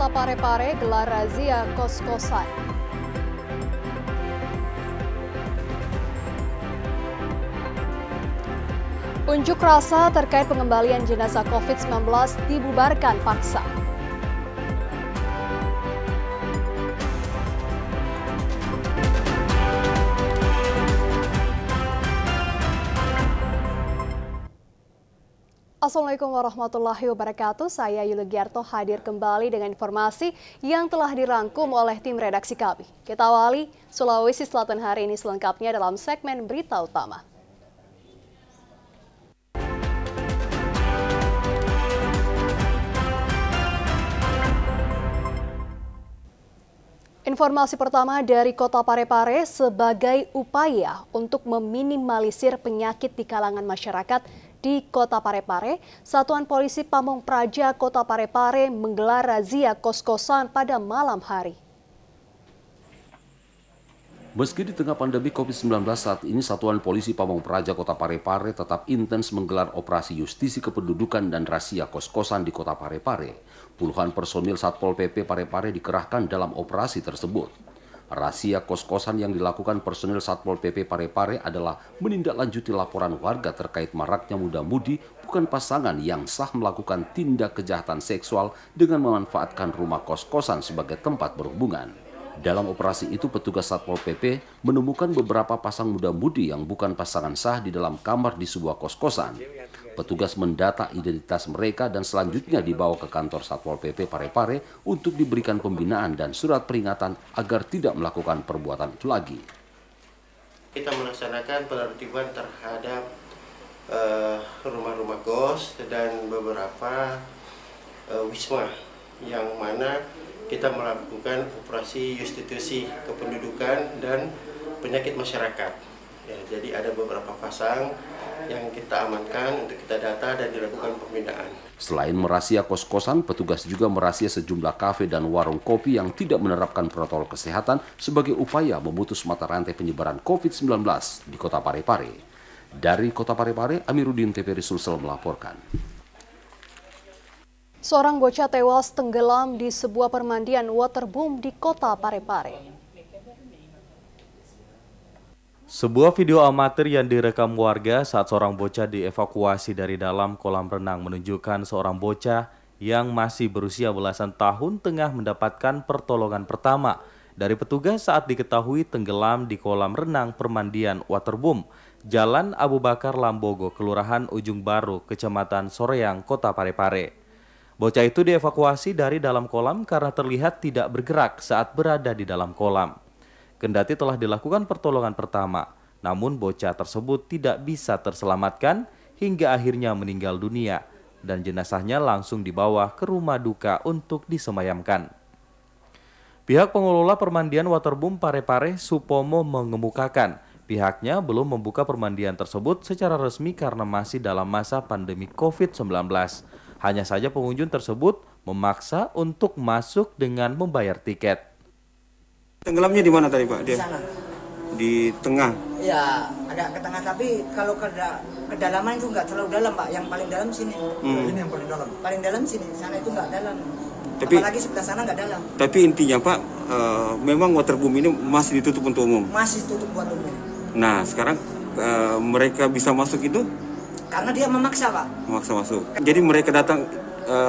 Kota Parepare gelar razia kos-kosan. Unjuk rasa terkait pengembalian jenazah COVID-19 dibubarkan paksa. Assalamualaikum warahmatullahi wabarakatuh. Saya Yuli Giarto hadir kembali dengan informasi yang telah dirangkum oleh tim redaksi kami. Kita awali Sulawesi Selatan hari ini selengkapnya dalam segmen Berita Utama. Informasi pertama dari Kota Parepare sebagai upaya untuk meminimalisir penyakit di kalangan masyarakat di Kota Parepare, Satuan Polisi Pamong Praja Kota Parepare menggelar razia kos-kosan pada malam hari. Meski di tengah pandemi COVID-19 saat ini, Satuan Polisi Pamong Praja Kota Parepare tetap intens menggelar operasi justisi kependudukan dan razia kos-kosan di Kota Parepare. Puluhan personil Satpol PP Parepare dikerahkan dalam operasi tersebut. Razia kos-kosan yang dilakukan personil Satpol PP Parepare adalah menindaklanjuti laporan warga terkait maraknya muda-mudi bukan pasangan yang sah melakukan tindak kejahatan seksual dengan memanfaatkan rumah kos-kosan sebagai tempat berhubungan. Dalam operasi itu, petugas Satpol PP menemukan beberapa pasang muda-mudi yang bukan pasangan sah di dalam kamar di sebuah kos-kosan. Petugas mendata identitas mereka dan selanjutnya dibawa ke kantor Satpol PP Parepare untuk diberikan pembinaan dan surat peringatan agar tidak melakukan perbuatan itu lagi. Kita melaksanakan penertiban terhadap rumah-rumah kos dan beberapa wisma yang mana kita melakukan operasi justitusi kependudukan dan penyakit masyarakat. Ya, jadi ada beberapa pasang yang kita amankan untuk kita data dan dilakukan pembinaan. Selain merazia kos-kosan, petugas juga merazia sejumlah kafe dan warung kopi yang tidak menerapkan protokol kesehatan sebagai upaya memutus mata rantai penyebaran COVID-19 di Kota Parepare. Dari Kota Parepare, Amiruddin TVRI Sulsel melaporkan. Seorang bocah tewas tenggelam di sebuah permandian waterboom di Kota Parepare. Sebuah video amatir yang direkam warga saat seorang bocah dievakuasi dari dalam kolam renang menunjukkan seorang bocah yang masih berusia belasan tahun tengah mendapatkan pertolongan pertama dari petugas saat diketahui tenggelam di kolam renang permandian waterboom, Jalan Abu Bakar Lambogo, Kelurahan Ujung Baru, Kecamatan Soreang, Kota Parepare. Bocah itu dievakuasi dari dalam kolam karena terlihat tidak bergerak saat berada di dalam kolam. Kendati telah dilakukan pertolongan pertama, namun bocah tersebut tidak bisa terselamatkan hingga akhirnya meninggal dunia dan jenazahnya langsung dibawa ke rumah duka untuk disemayamkan. Pihak pengelola permandian waterboom Parepare, Supomo, mengemukakan pihaknya belum membuka permandian tersebut secara resmi karena masih dalam masa pandemi COVID-19. Hanya saja pengunjung tersebut memaksa untuk masuk dengan membayar tiket. Tenggelamnya di mana tadi Pak? Di sana. Di tengah? Ya, ada ke tengah, tapi kalau kedalaman itu nggak terlalu dalam Pak. Yang paling dalam sini. Ini yang paling dalam? Paling dalam sini, sana itu nggak dalam. Tapi, apalagi sebelah sana nggak dalam. Tapi intinya Pak, memang waterboom ini masih ditutup untuk umum? Masih tutup buat umum. Nah, sekarang mereka bisa masuk itu? Karena dia memaksa Pak. Memaksa masuk. Jadi mereka datang,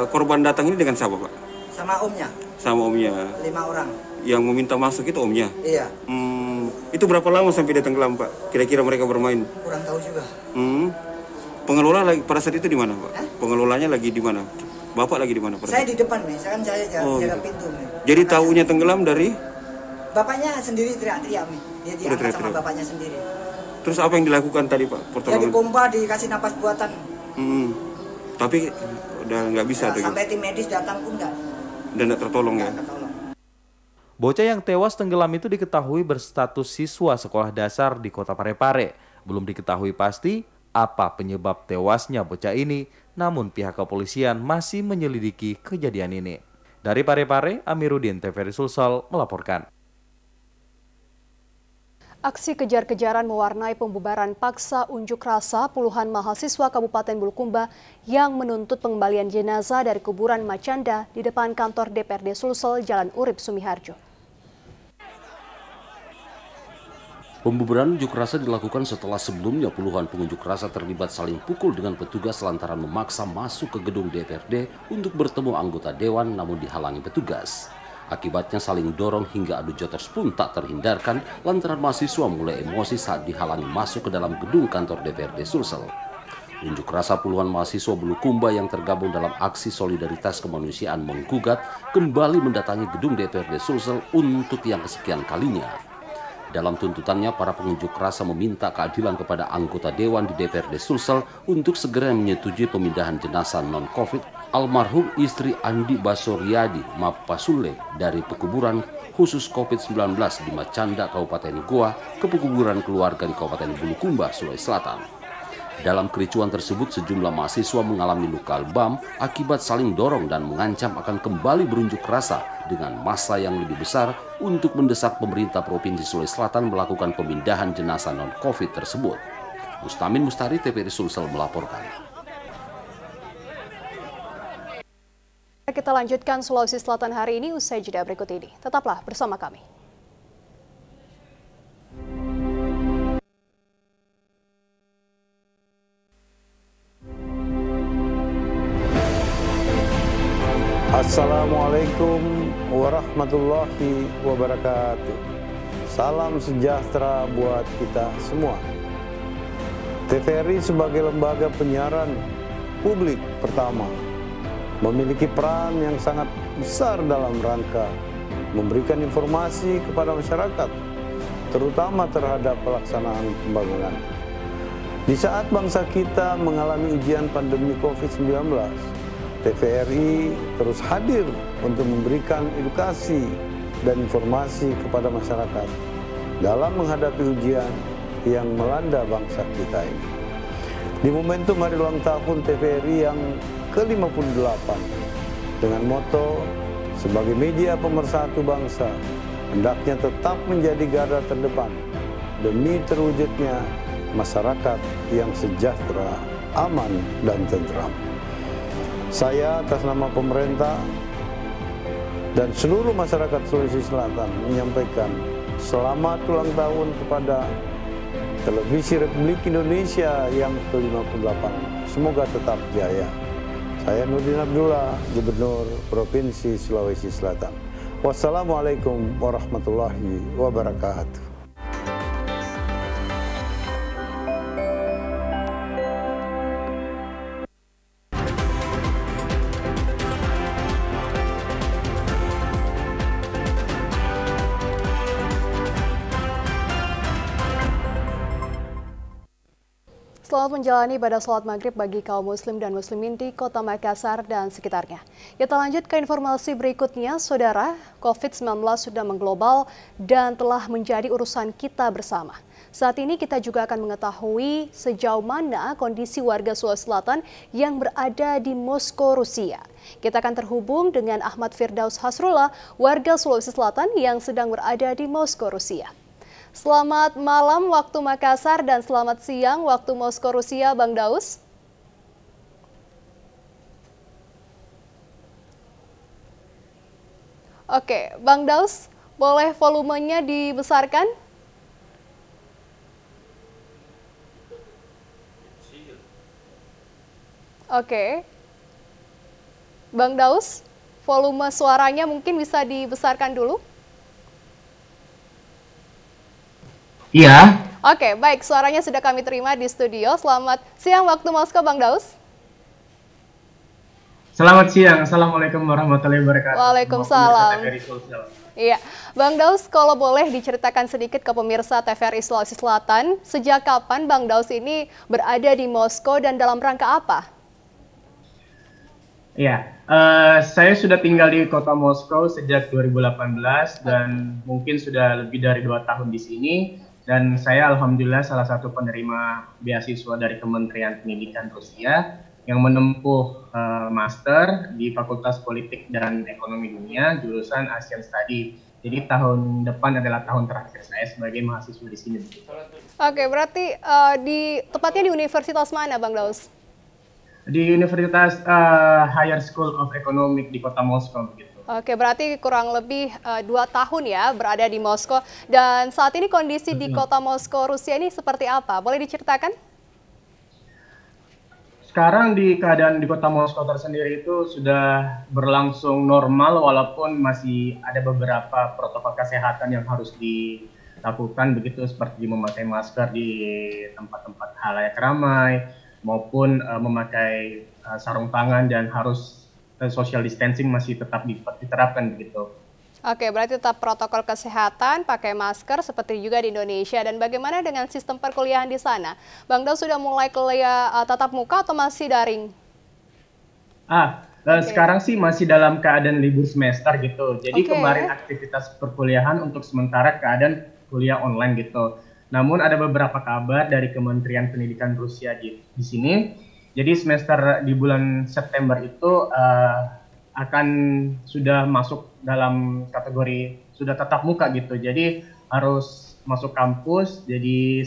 korban datang ini dengan siapa Pak? Sama omnya. Sama omnya. 5 orang. Yang meminta masuk itu omnya? Iya. Itu berapa lama sampai dia tenggelam Pak? Kira-kira mereka bermain? Kurang tahu juga. Pengelola lagi pada saat itu di mana Pak? Pengelolanya lagi di mana? Bapak lagi di mana? Saya di depan nih, saya jaga pintu nih. Jadi tahunya tenggelam dari? Bapaknya sendiri teriak-teriak nih. Dia diangkat sama bapaknya sendiri. Terus apa yang dilakukan tadi Pak? Jadi pompa, dikasih napas buatan. Tapi udah nggak bisa. Ya, sampai tim medis datang pun nggak. Dan nggak tertolong ya? Bocah yang tewas tenggelam itu diketahui berstatus siswa sekolah dasar di Kota Parepare. Belum diketahui pasti apa penyebab tewasnya bocah ini, namun pihak kepolisian masih menyelidiki kejadian ini. Dari Parepare, Amiruddin TVRI Sulsel melaporkan. Aksi kejar-kejaran mewarnai pembubaran paksa unjuk rasa puluhan mahasiswa Kabupaten Bulukumba yang menuntut pengembalian jenazah dari kuburan Macanda di depan kantor DPRD Sulsel, Jalan Urip, Sumiharjo. Pembubaran unjuk rasa dilakukan setelah sebelumnya puluhan pengunjuk rasa terlibat saling pukul dengan petugas lantaran memaksa masuk ke gedung DPRD untuk bertemu anggota dewan namun dihalangi petugas. Akibatnya saling dorong hingga adu jotos pun tak terhindarkan lantaran mahasiswa mulai emosi saat dihalangi masuk ke dalam gedung kantor DPRD Sulsel. Unjuk rasa puluhan mahasiswa Bulukumba yang tergabung dalam aksi solidaritas kemanusiaan menggugat kembali mendatangi gedung DPRD Sulsel untuk yang kesekian kalinya. Dalam tuntutannya, para pengunjuk rasa meminta keadilan kepada anggota dewan di DPRD Sulsel untuk segera menyetujui pemindahan jenazah non-COVID almarhum istri Andi Basoryadi Mapasule dari pekuburan khusus COVID-19 di Macanda, Kabupaten Goa ke pekuburan keluarga di Kabupaten Bulukumba, Sulawesi Selatan. Dalam kericuan tersebut, sejumlah mahasiswa mengalami luka lebam akibat saling dorong dan mengancam akan kembali berunjuk rasa dengan massa yang lebih besar untuk mendesak pemerintah Provinsi Sulawesi Selatan melakukan pemindahan jenazah non-COVID tersebut. Mustamin Mustari, TVRI Sulsel melaporkan. Kita lanjutkan Sulawesi Selatan hari ini usai jeda berikut ini. Tetaplah bersama kami. Assalamualaikum warahmatullahi wabarakatuh. Salam sejahtera buat kita semua. TVRI sebagai lembaga penyiaran publik pertama memiliki peran yang sangat besar dalam rangka memberikan informasi kepada masyarakat, terutama terhadap pelaksanaan pembangunan. Di saat bangsa kita mengalami ujian pandemi COVID-19, TVRI terus hadir untuk memberikan edukasi dan informasi kepada masyarakat dalam menghadapi ujian yang melanda bangsa kita ini. Di momentum hari ulang tahun TVRI yang ke-58, dengan moto sebagai media pemersatu bangsa, hendaknya tetap menjadi garda terdepan demi terwujudnya masyarakat yang sejahtera, aman, dan tentram. Saya atas nama pemerintah dan seluruh masyarakat Sulawesi Selatan menyampaikan selamat ulang tahun kepada Televisi Republik Indonesia yang ke-58. Semoga tetap jaya. Saya Nurdin Abdullah, Gubernur Provinsi Sulawesi Selatan. Wassalamualaikum warahmatullahi wabarakatuh. Selamat menjalani ibadah sholat maghrib bagi kaum muslim dan muslimin di Kota Makassar dan sekitarnya. Kita lanjut ke informasi berikutnya, Saudara. COVID-19 sudah mengglobal dan telah menjadi urusan kita bersama. Saat ini kita juga akan mengetahui sejauh mana kondisi warga Sulawesi Selatan yang berada di Moskow, Rusia. Kita akan terhubung dengan Ahmad Firdaus Hasrullah, warga Sulawesi Selatan yang sedang berada di Moskow, Rusia. Selamat malam waktu Makassar dan selamat siang waktu Moskow, Rusia, Bang Daus. Oke, Bang Daus, boleh volumenya dibesarkan? Oke. Bang Daus, volume suaranya mungkin bisa dibesarkan dulu? Iya. Oke, baik. Suaranya sudah kami terima di studio. Selamat siang waktu Moskow, Bang Daus. Selamat siang. Assalamualaikum warahmatullahi wabarakatuh. Waalaikumsalam. Iya, Bang Daus, kalau boleh diceritakan sedikit ke pemirsa TVRI Sulawesi Selatan, sejak kapan Bang Daus ini berada di Moskow dan dalam rangka apa? Iya, saya sudah tinggal di kota Moskow sejak 2018 dan mungkin sudah lebih dari 2 tahun di sini. Dan saya alhamdulillah salah satu penerima beasiswa dari Kementerian Pendidikan Rusia yang menempuh master di Fakultas Politik dan Ekonomi Dunia jurusan Asian Study. Jadi tahun depan adalah tahun terakhir saya sebagai mahasiswa di sini. Oke, berarti tepatnya di universitas mana, Bang Daus? Di Universitas Higher School of Economics di kota Moskow begitu. Oke, berarti kurang lebih 2 tahun ya berada di Moskow. Dan saat ini kondisi di kota Moskow, Rusia ini seperti apa? Boleh diceritakan? Sekarang keadaan di kota Moskow tersendiri itu sudah berlangsung normal walaupun masih ada beberapa protokol kesehatan yang harus dilakukan begitu seperti memakai masker di tempat-tempat halayak ramai maupun memakai sarung tangan dan harus social distancing masih tetap diterapkan begitu. Oke, berarti tetap protokol kesehatan, pakai masker seperti juga di Indonesia. Dan bagaimana dengan sistem perkuliahan di sana? Bang Daus sudah mulai kuliah tatap muka atau masih daring? Sekarang sih masih dalam keadaan libur semester gitu. Jadi kemarin aktivitas perkuliahan untuk sementara keadaan kuliah online gitu. Namun ada beberapa kabar dari Kementerian Pendidikan Rusia di sini. Jadi semester di bulan September itu akan sudah masuk dalam kategori sudah tatap muka gitu. Jadi harus masuk kampus. Jadi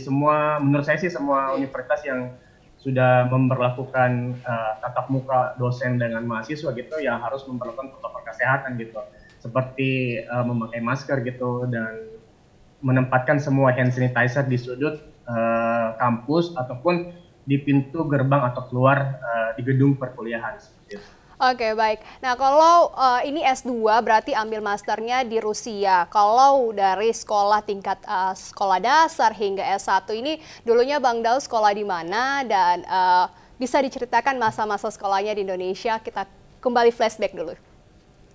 menurut saya sih semua universitas yang sudah memperlakukan tatap muka dosen dengan mahasiswa gitu yang harus memperlakukan protokol kesehatan gitu. Seperti memakai masker gitu dan menempatkan semua hand sanitizer di sudut kampus ataupun di pintu gerbang atau keluar di gedung perkuliahan seperti itu. Oke, baik. Nah, kalau ini S2 berarti ambil masternya di Rusia. Kalau dari sekolah tingkat sekolah dasar hingga S1 ini dulunya Bang Daus sekolah di mana dan bisa diceritakan masa-masa sekolahnya di Indonesia? Kita kembali flashback dulu.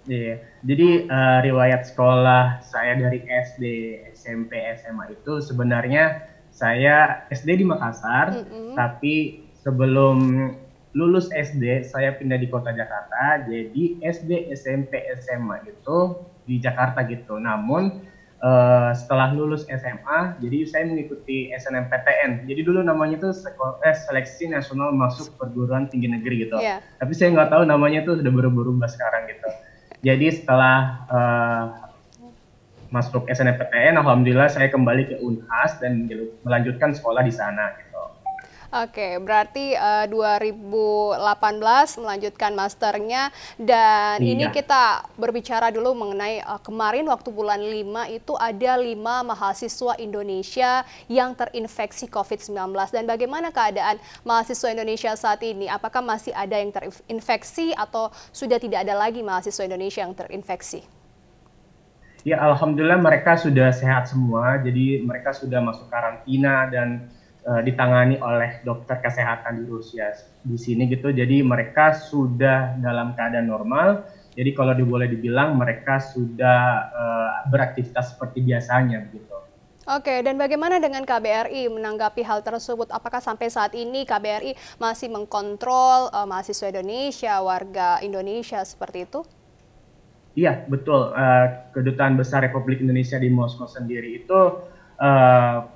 Iya, jadi riwayat sekolah saya dari SD, SMP, SMA itu sebenarnya saya SD di Makassar, tapi sebelum lulus SD, saya pindah di kota Jakarta, jadi SD, SMP, SMA itu di Jakarta gitu. Namun setelah lulus SMA, jadi saya mengikuti SNMPTN. Jadi dulu namanya itu Seleksi Nasional Masuk Perguruan Tinggi Negeri gitu. Yeah. Tapi saya nggak tahu namanya itu sudah berubah sekarang gitu. Jadi setelah masuk SNMPTN, alhamdulillah saya kembali ke Unhas dan melanjutkan sekolah di sana gitu. Oke, berarti 2018 melanjutkan masternya dan ini kita berbicara dulu mengenai kemarin waktu bulan 5 itu ada 5 mahasiswa Indonesia yang terinfeksi COVID-19 dan bagaimana keadaan mahasiswa Indonesia saat ini? Apakah masih ada yang terinfeksi atau sudah tidak ada lagi mahasiswa Indonesia yang terinfeksi? Ya, alhamdulillah mereka sudah sehat semua, jadi mereka sudah masuk karantina dan ditangani oleh dokter kesehatan di Rusia di sini gitu. Jadi mereka sudah dalam keadaan normal. Jadi kalau boleh dibilang mereka sudah beraktivitas seperti biasanya begitu. Oke, dan bagaimana dengan KBRI menanggapi hal tersebut? Apakah sampai saat ini KBRI masih mengkontrol mahasiswa Indonesia, warga Indonesia seperti itu? Iya, betul. Kedutaan Besar Republik Indonesia di Moskow sendiri itu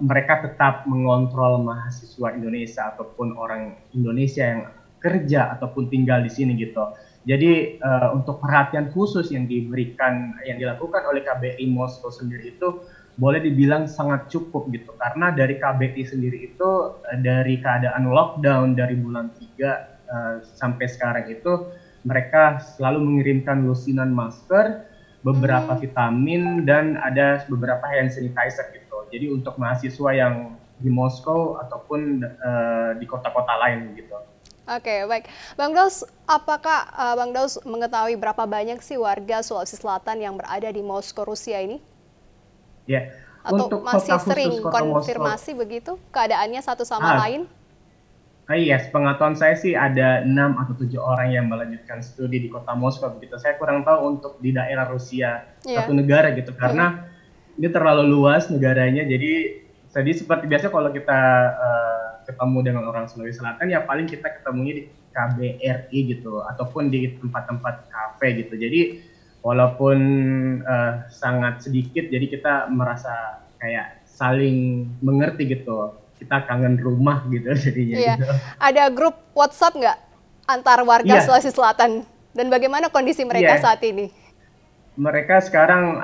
mereka tetap mengontrol mahasiswa Indonesia ataupun orang Indonesia yang kerja ataupun tinggal di sini gitu. Jadi untuk perhatian khusus yang dilakukan oleh KBRI Moskow sendiri itu boleh dibilang sangat cukup gitu. Karena dari KBRI sendiri itu dari keadaan lockdown dari bulan 3 sampai sekarang itu mereka selalu mengirimkan lusinan masker, beberapa vitamin dan ada beberapa hand sanitizer gitu. Jadi untuk mahasiswa yang di Moskow ataupun di kota-kota lain gitu. Oke, baik. Bang Daus, apakah Bang Daus mengetahui berapa banyak sih warga Sulawesi Selatan yang berada di Moskow, Rusia ini? Ya. Atau untuk masih kota sering konfirmasi Moskow, begitu keadaannya satu sama lain? Iya, sepengetahuan saya sih ada 6 atau 7 orang yang melanjutkan studi di kota Moskow begitu. Saya kurang tahu untuk di daerah Rusia, satu negara gitu, karena ini terlalu luas negaranya. Jadi seperti biasa kalau kita ketemu dengan orang Sulawesi Selatan ya paling kita ketemunya di KBRI gitu ataupun di tempat-tempat kafe gitu. Jadi walaupun sangat sedikit, jadi kita merasa kayak saling mengerti gitu. Kita kangen rumah gitu jadinya. Iya. Gitu. Ada grup WhatsApp nggak antar warga Sulawesi Selatan dan bagaimana kondisi mereka saat ini? Mereka sekarang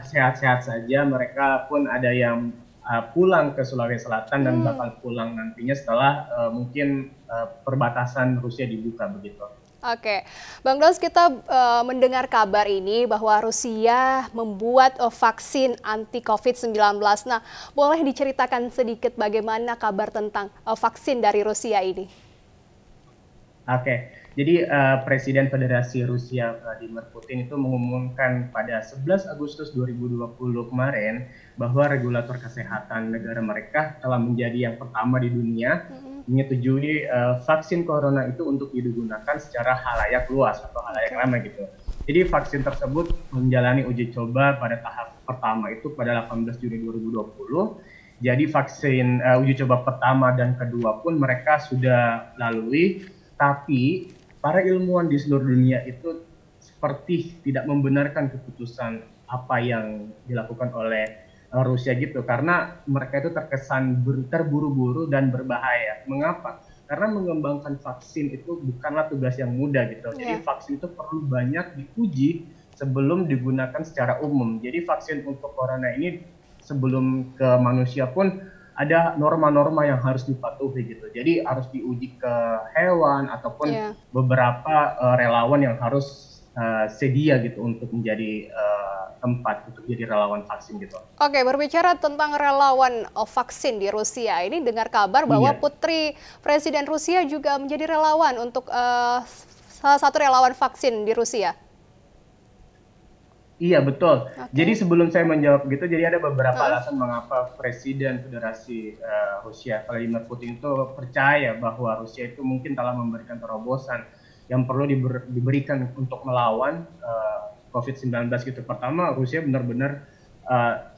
sehat-sehat saja. Mereka pun ada yang pulang ke Sulawesi Selatan dan bakal pulang nantinya setelah mungkin perbatasan Rusia dibuka begitu. Oke, Bang Daus, kita mendengar kabar ini bahwa Rusia membuat vaksin anti COVID-19. Nah, boleh diceritakan sedikit bagaimana kabar tentang vaksin dari Rusia ini? Oke, jadi Presiden Federasi Rusia Vladimir Putin itu mengumumkan pada 11 Agustus 2020 kemarin bahwa regulator kesehatan negara mereka telah menjadi yang pertama di dunia menyetujui vaksin corona itu untuk digunakan secara halayak luas atau halayak ramai gitu. Jadi vaksin tersebut menjalani uji coba pada tahap pertama itu pada 18 Juni 2020. Jadi vaksin uji coba pertama dan kedua pun mereka sudah lalui, tapi para ilmuwan di seluruh dunia itu seperti tidak membenarkan keputusan apa yang dilakukan oleh Rusia gitu, karena mereka itu terkesan terburu-buru dan berbahaya. Mengapa? Karena mengembangkan vaksin itu bukanlah tugas yang mudah gitu. Jadi vaksin itu perlu banyak diuji sebelum digunakan secara umum. Jadi vaksin untuk corona ini sebelum ke manusia pun ada norma-norma yang harus dipatuhi gitu. Jadi harus diuji ke hewan ataupun beberapa relawan yang harus sedia gitu untuk menjadi tempat untuk jadi relawan vaksin gitu. Oke, berbicara tentang relawan vaksin di Rusia, ini dengar kabar bahwa putri Presiden Rusia juga menjadi relawan untuk salah satu relawan vaksin di Rusia. Iya, betul. Jadi sebelum saya menjawab gitu, jadi ada beberapa alasan mengapa Presiden Federasi Rusia Vladimir Putin itu percaya bahwa Rusia itu mungkin telah memberikan terobosan yang perlu diberikan untuk melawan COVID-19 gitu. Pertama, Rusia benar-benar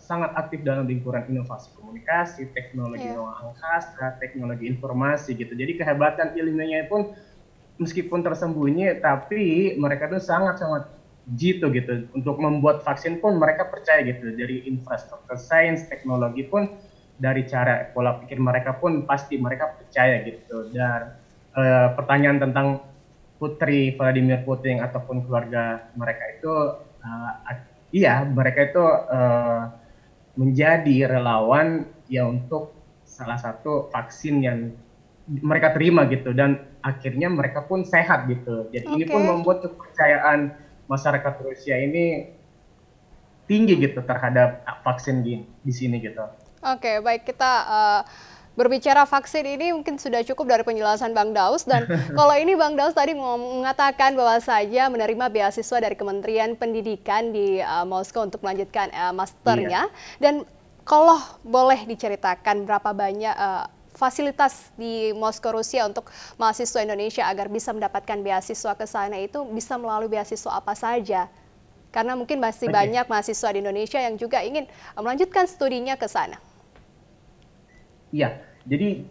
sangat aktif dalam lingkuran inovasi komunikasi, teknologi ruang angkasa, teknologi informasi gitu. Jadi kehebatan ilmiahnya pun meskipun tersembunyi, tapi mereka tuh sangat-sangat jitu gitu. Untuk membuat vaksin pun mereka percaya gitu. Dari infrastruktur sains, teknologi pun, dari cara pola pikir mereka pun pasti mereka percaya gitu. Dan pertanyaan tentang Putri Vladimir Putin ataupun keluarga mereka itu, iya mereka itu menjadi relawan ya untuk salah satu vaksin yang mereka terima gitu, dan akhirnya mereka pun sehat gitu. Jadi ini pun membuat kepercayaan masyarakat Rusia ini tinggi gitu terhadap vaksin di sini gitu. Oke, baik, kita berbicara vaksin ini mungkin sudah cukup dari penjelasan Bang Daus, dan kalau ini Bang Daus tadi mengatakan bahwa saja menerima beasiswa dari Kementerian Pendidikan di Moskow untuk melanjutkan masternya, dan kalau boleh diceritakan berapa banyak fasilitas di Moskow Rusia untuk mahasiswa Indonesia agar bisa mendapatkan beasiswa ke sana itu bisa melalui beasiswa apa saja? Karena mungkin masih banyak mahasiswa di Indonesia yang juga ingin melanjutkan studinya ke sana. Iya, jadi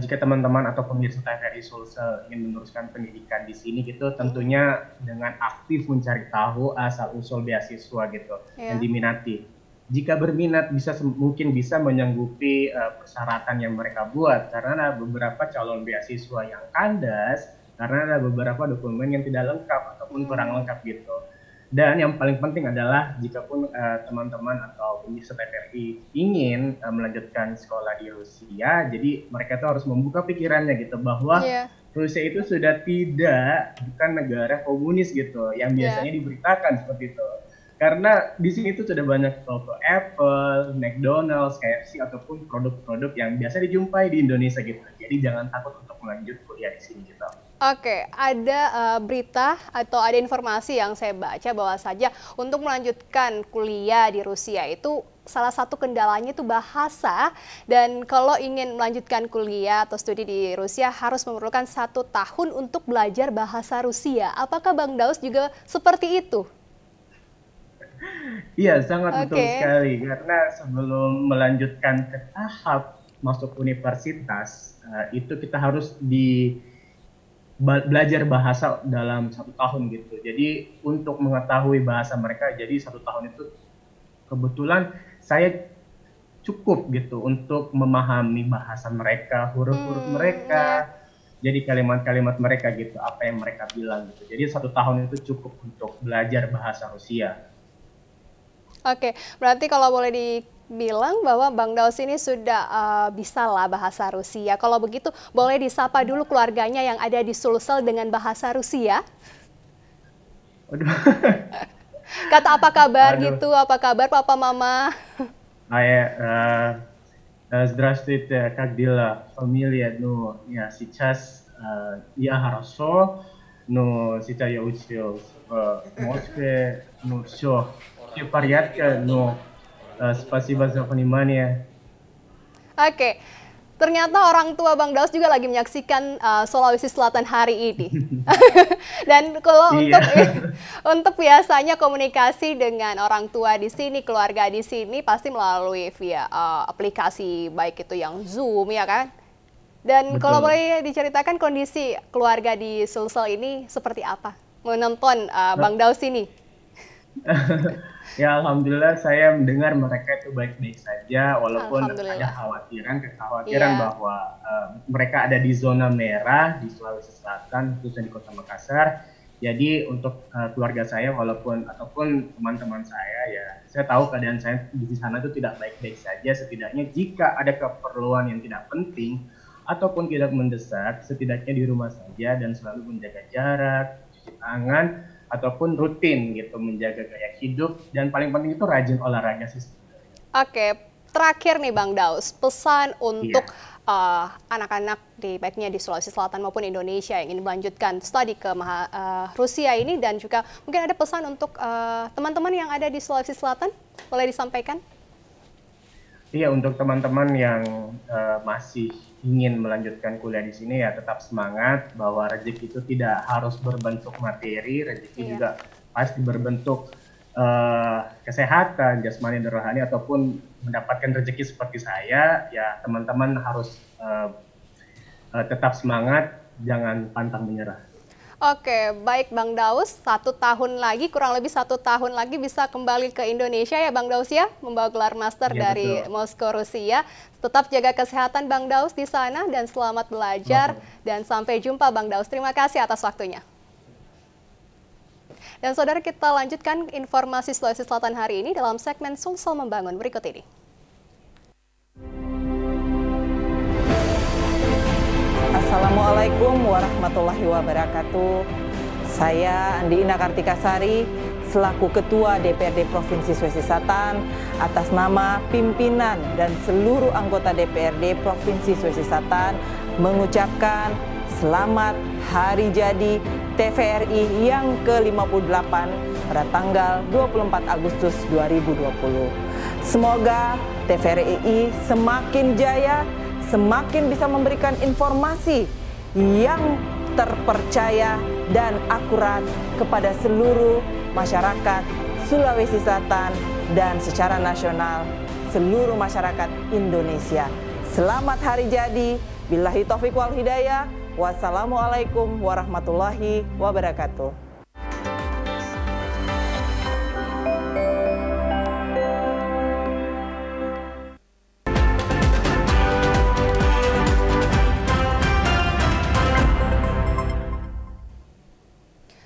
jika teman-teman atau pemirsa TVRI Sulsel ingin meneruskan pendidikan di sini gitu, tentunya dengan aktif mencari tahu asal-usul beasiswa gitu yang diminati. Jika berminat mungkin bisa menyanggupi persyaratan yang mereka buat, karena ada beberapa calon beasiswa yang kandas karena ada beberapa dokumen yang tidak lengkap ataupun kurang lengkap gitu. Dan yang paling penting adalah jikapun teman-teman atau pemirsa TVRI ingin melanjutkan sekolah di Rusia, jadi mereka tuh harus membuka pikirannya gitu bahwa Rusia itu sudah bukan negara komunis gitu yang biasanya diberitakan seperti itu. Karena di sini tuh sudah banyak toko Apple, McDonald's, KFC ataupun produk-produk yang biasa dijumpai di Indonesia gitu. Jadi jangan takut untuk melanjut kuliah di sini gitu. Oke, ada berita atau ada informasi yang saya baca bahwa saja untuk melanjutkan kuliah di Rusia itu salah satu kendalanya itu bahasa, dan kalau ingin melanjutkan kuliah atau studi di Rusia harus memerlukan 1 tahun untuk belajar bahasa Rusia. Apakah Bang Daus juga seperti itu? Iya, sangat betul sekali. Karena sebelum melanjutkan ke tahap masuk universitas, itu kita harus belajar bahasa dalam 1 tahun gitu. Jadi untuk mengetahui bahasa mereka, jadi 1 tahun itu kebetulan saya cukup gitu untuk memahami bahasa mereka, huruf-huruf mereka, jadi kalimat-kalimat mereka gitu, apa yang mereka bilang gitu. Jadi 1 tahun itu cukup untuk belajar bahasa Rusia. Oke, berarti kalau boleh dibilang bahwa Bang Daus ini sudah bisa lah bahasa Rusia. Kalau begitu boleh disapa dulu keluarganya yang ada di Sulsel dengan bahasa Rusia. Aduh. Kata apa kabar gitu, apa kabar Papa Mama? Здравствуйте, как дела? Фамилия, я сейчас, я хорошо, но сейчас я учился в Москве, все в порядке, но спасибо за внимание. Oke, ternyata orang tua Bang Daus juga lagi menyaksikan Sulawesi Selatan hari ini. Dan kalau untuk biasanya komunikasi dengan orang tua di sini, keluarga di sini pasti melalui via aplikasi baik itu yang Zoom ya kan. Dan kalau boleh diceritakan kondisi keluarga di Sulsel ini seperti apa? Menonton Bang Daus ini. Ya alhamdulillah saya mendengar mereka itu baik-baik saja walaupun ada kekhawatiran bahwa mereka ada di zona merah di Sulawesi Selatan khususnya di Kota Makassar. Jadi untuk keluarga saya ataupun teman-teman saya ya saya tahu keadaan saya di sana itu tidak baik-baik saja, setidaknya jika ada keperluan yang tidak penting ataupun tidak mendesak setidaknya di rumah saja dan selalu menjaga jarak, cuci tangan ataupun rutin gitu menjaga gaya hidup dan paling penting itu rajin olahraga sih sebenarnya. Oke, terakhir nih Bang Daus, pesan untuk anak-anak baiknya di Sulawesi Selatan maupun Indonesia yang ingin melanjutkan studi ke Rusia ini dan juga mungkin ada pesan untuk teman-teman yang ada di Sulawesi Selatan, boleh disampaikan? Iya, untuk teman-teman yang masih ingin melanjutkan kuliah di sini ya tetap semangat bahwa rezeki itu tidak harus berbentuk materi, rezeki juga pasti berbentuk kesehatan, jasmani dan rohani ataupun mendapatkan rezeki seperti saya ya teman-teman harus tetap semangat, jangan pantang menyerah. Oke, baik Bang Daus, 1 tahun lagi, kurang lebih 1 tahun lagi bisa kembali ke Indonesia ya Bang Daus ya, membawa gelar master dari Moskow, Rusia. Tetap jaga kesehatan Bang Daus di sana dan selamat belajar dan sampai jumpa Bang Daus. Terima kasih atas waktunya. Dan saudara kita lanjutkan informasi Sulawesi Selatan hari ini dalam segmen Sulsel Membangun berikut ini. Assalamualaikum warahmatullahi wabarakatuh. Saya Andi Ina Kartikasari, selaku Ketua DPRD Provinsi Sulawesi Selatan, atas nama pimpinan dan seluruh anggota DPRD Provinsi Sulawesi Selatan, mengucapkan selamat Hari Jadi TVRI yang ke-58 pada tanggal 24 Agustus 2020. Semoga TVRI semakin jaya, semakin bisa memberikan informasi yang terpercaya dan akurat kepada seluruh masyarakat Sulawesi Selatan dan secara nasional seluruh masyarakat Indonesia. Selamat Hari Jadi, billahi taufiq wal hidayah, wassalamualaikum warahmatullahi wabarakatuh.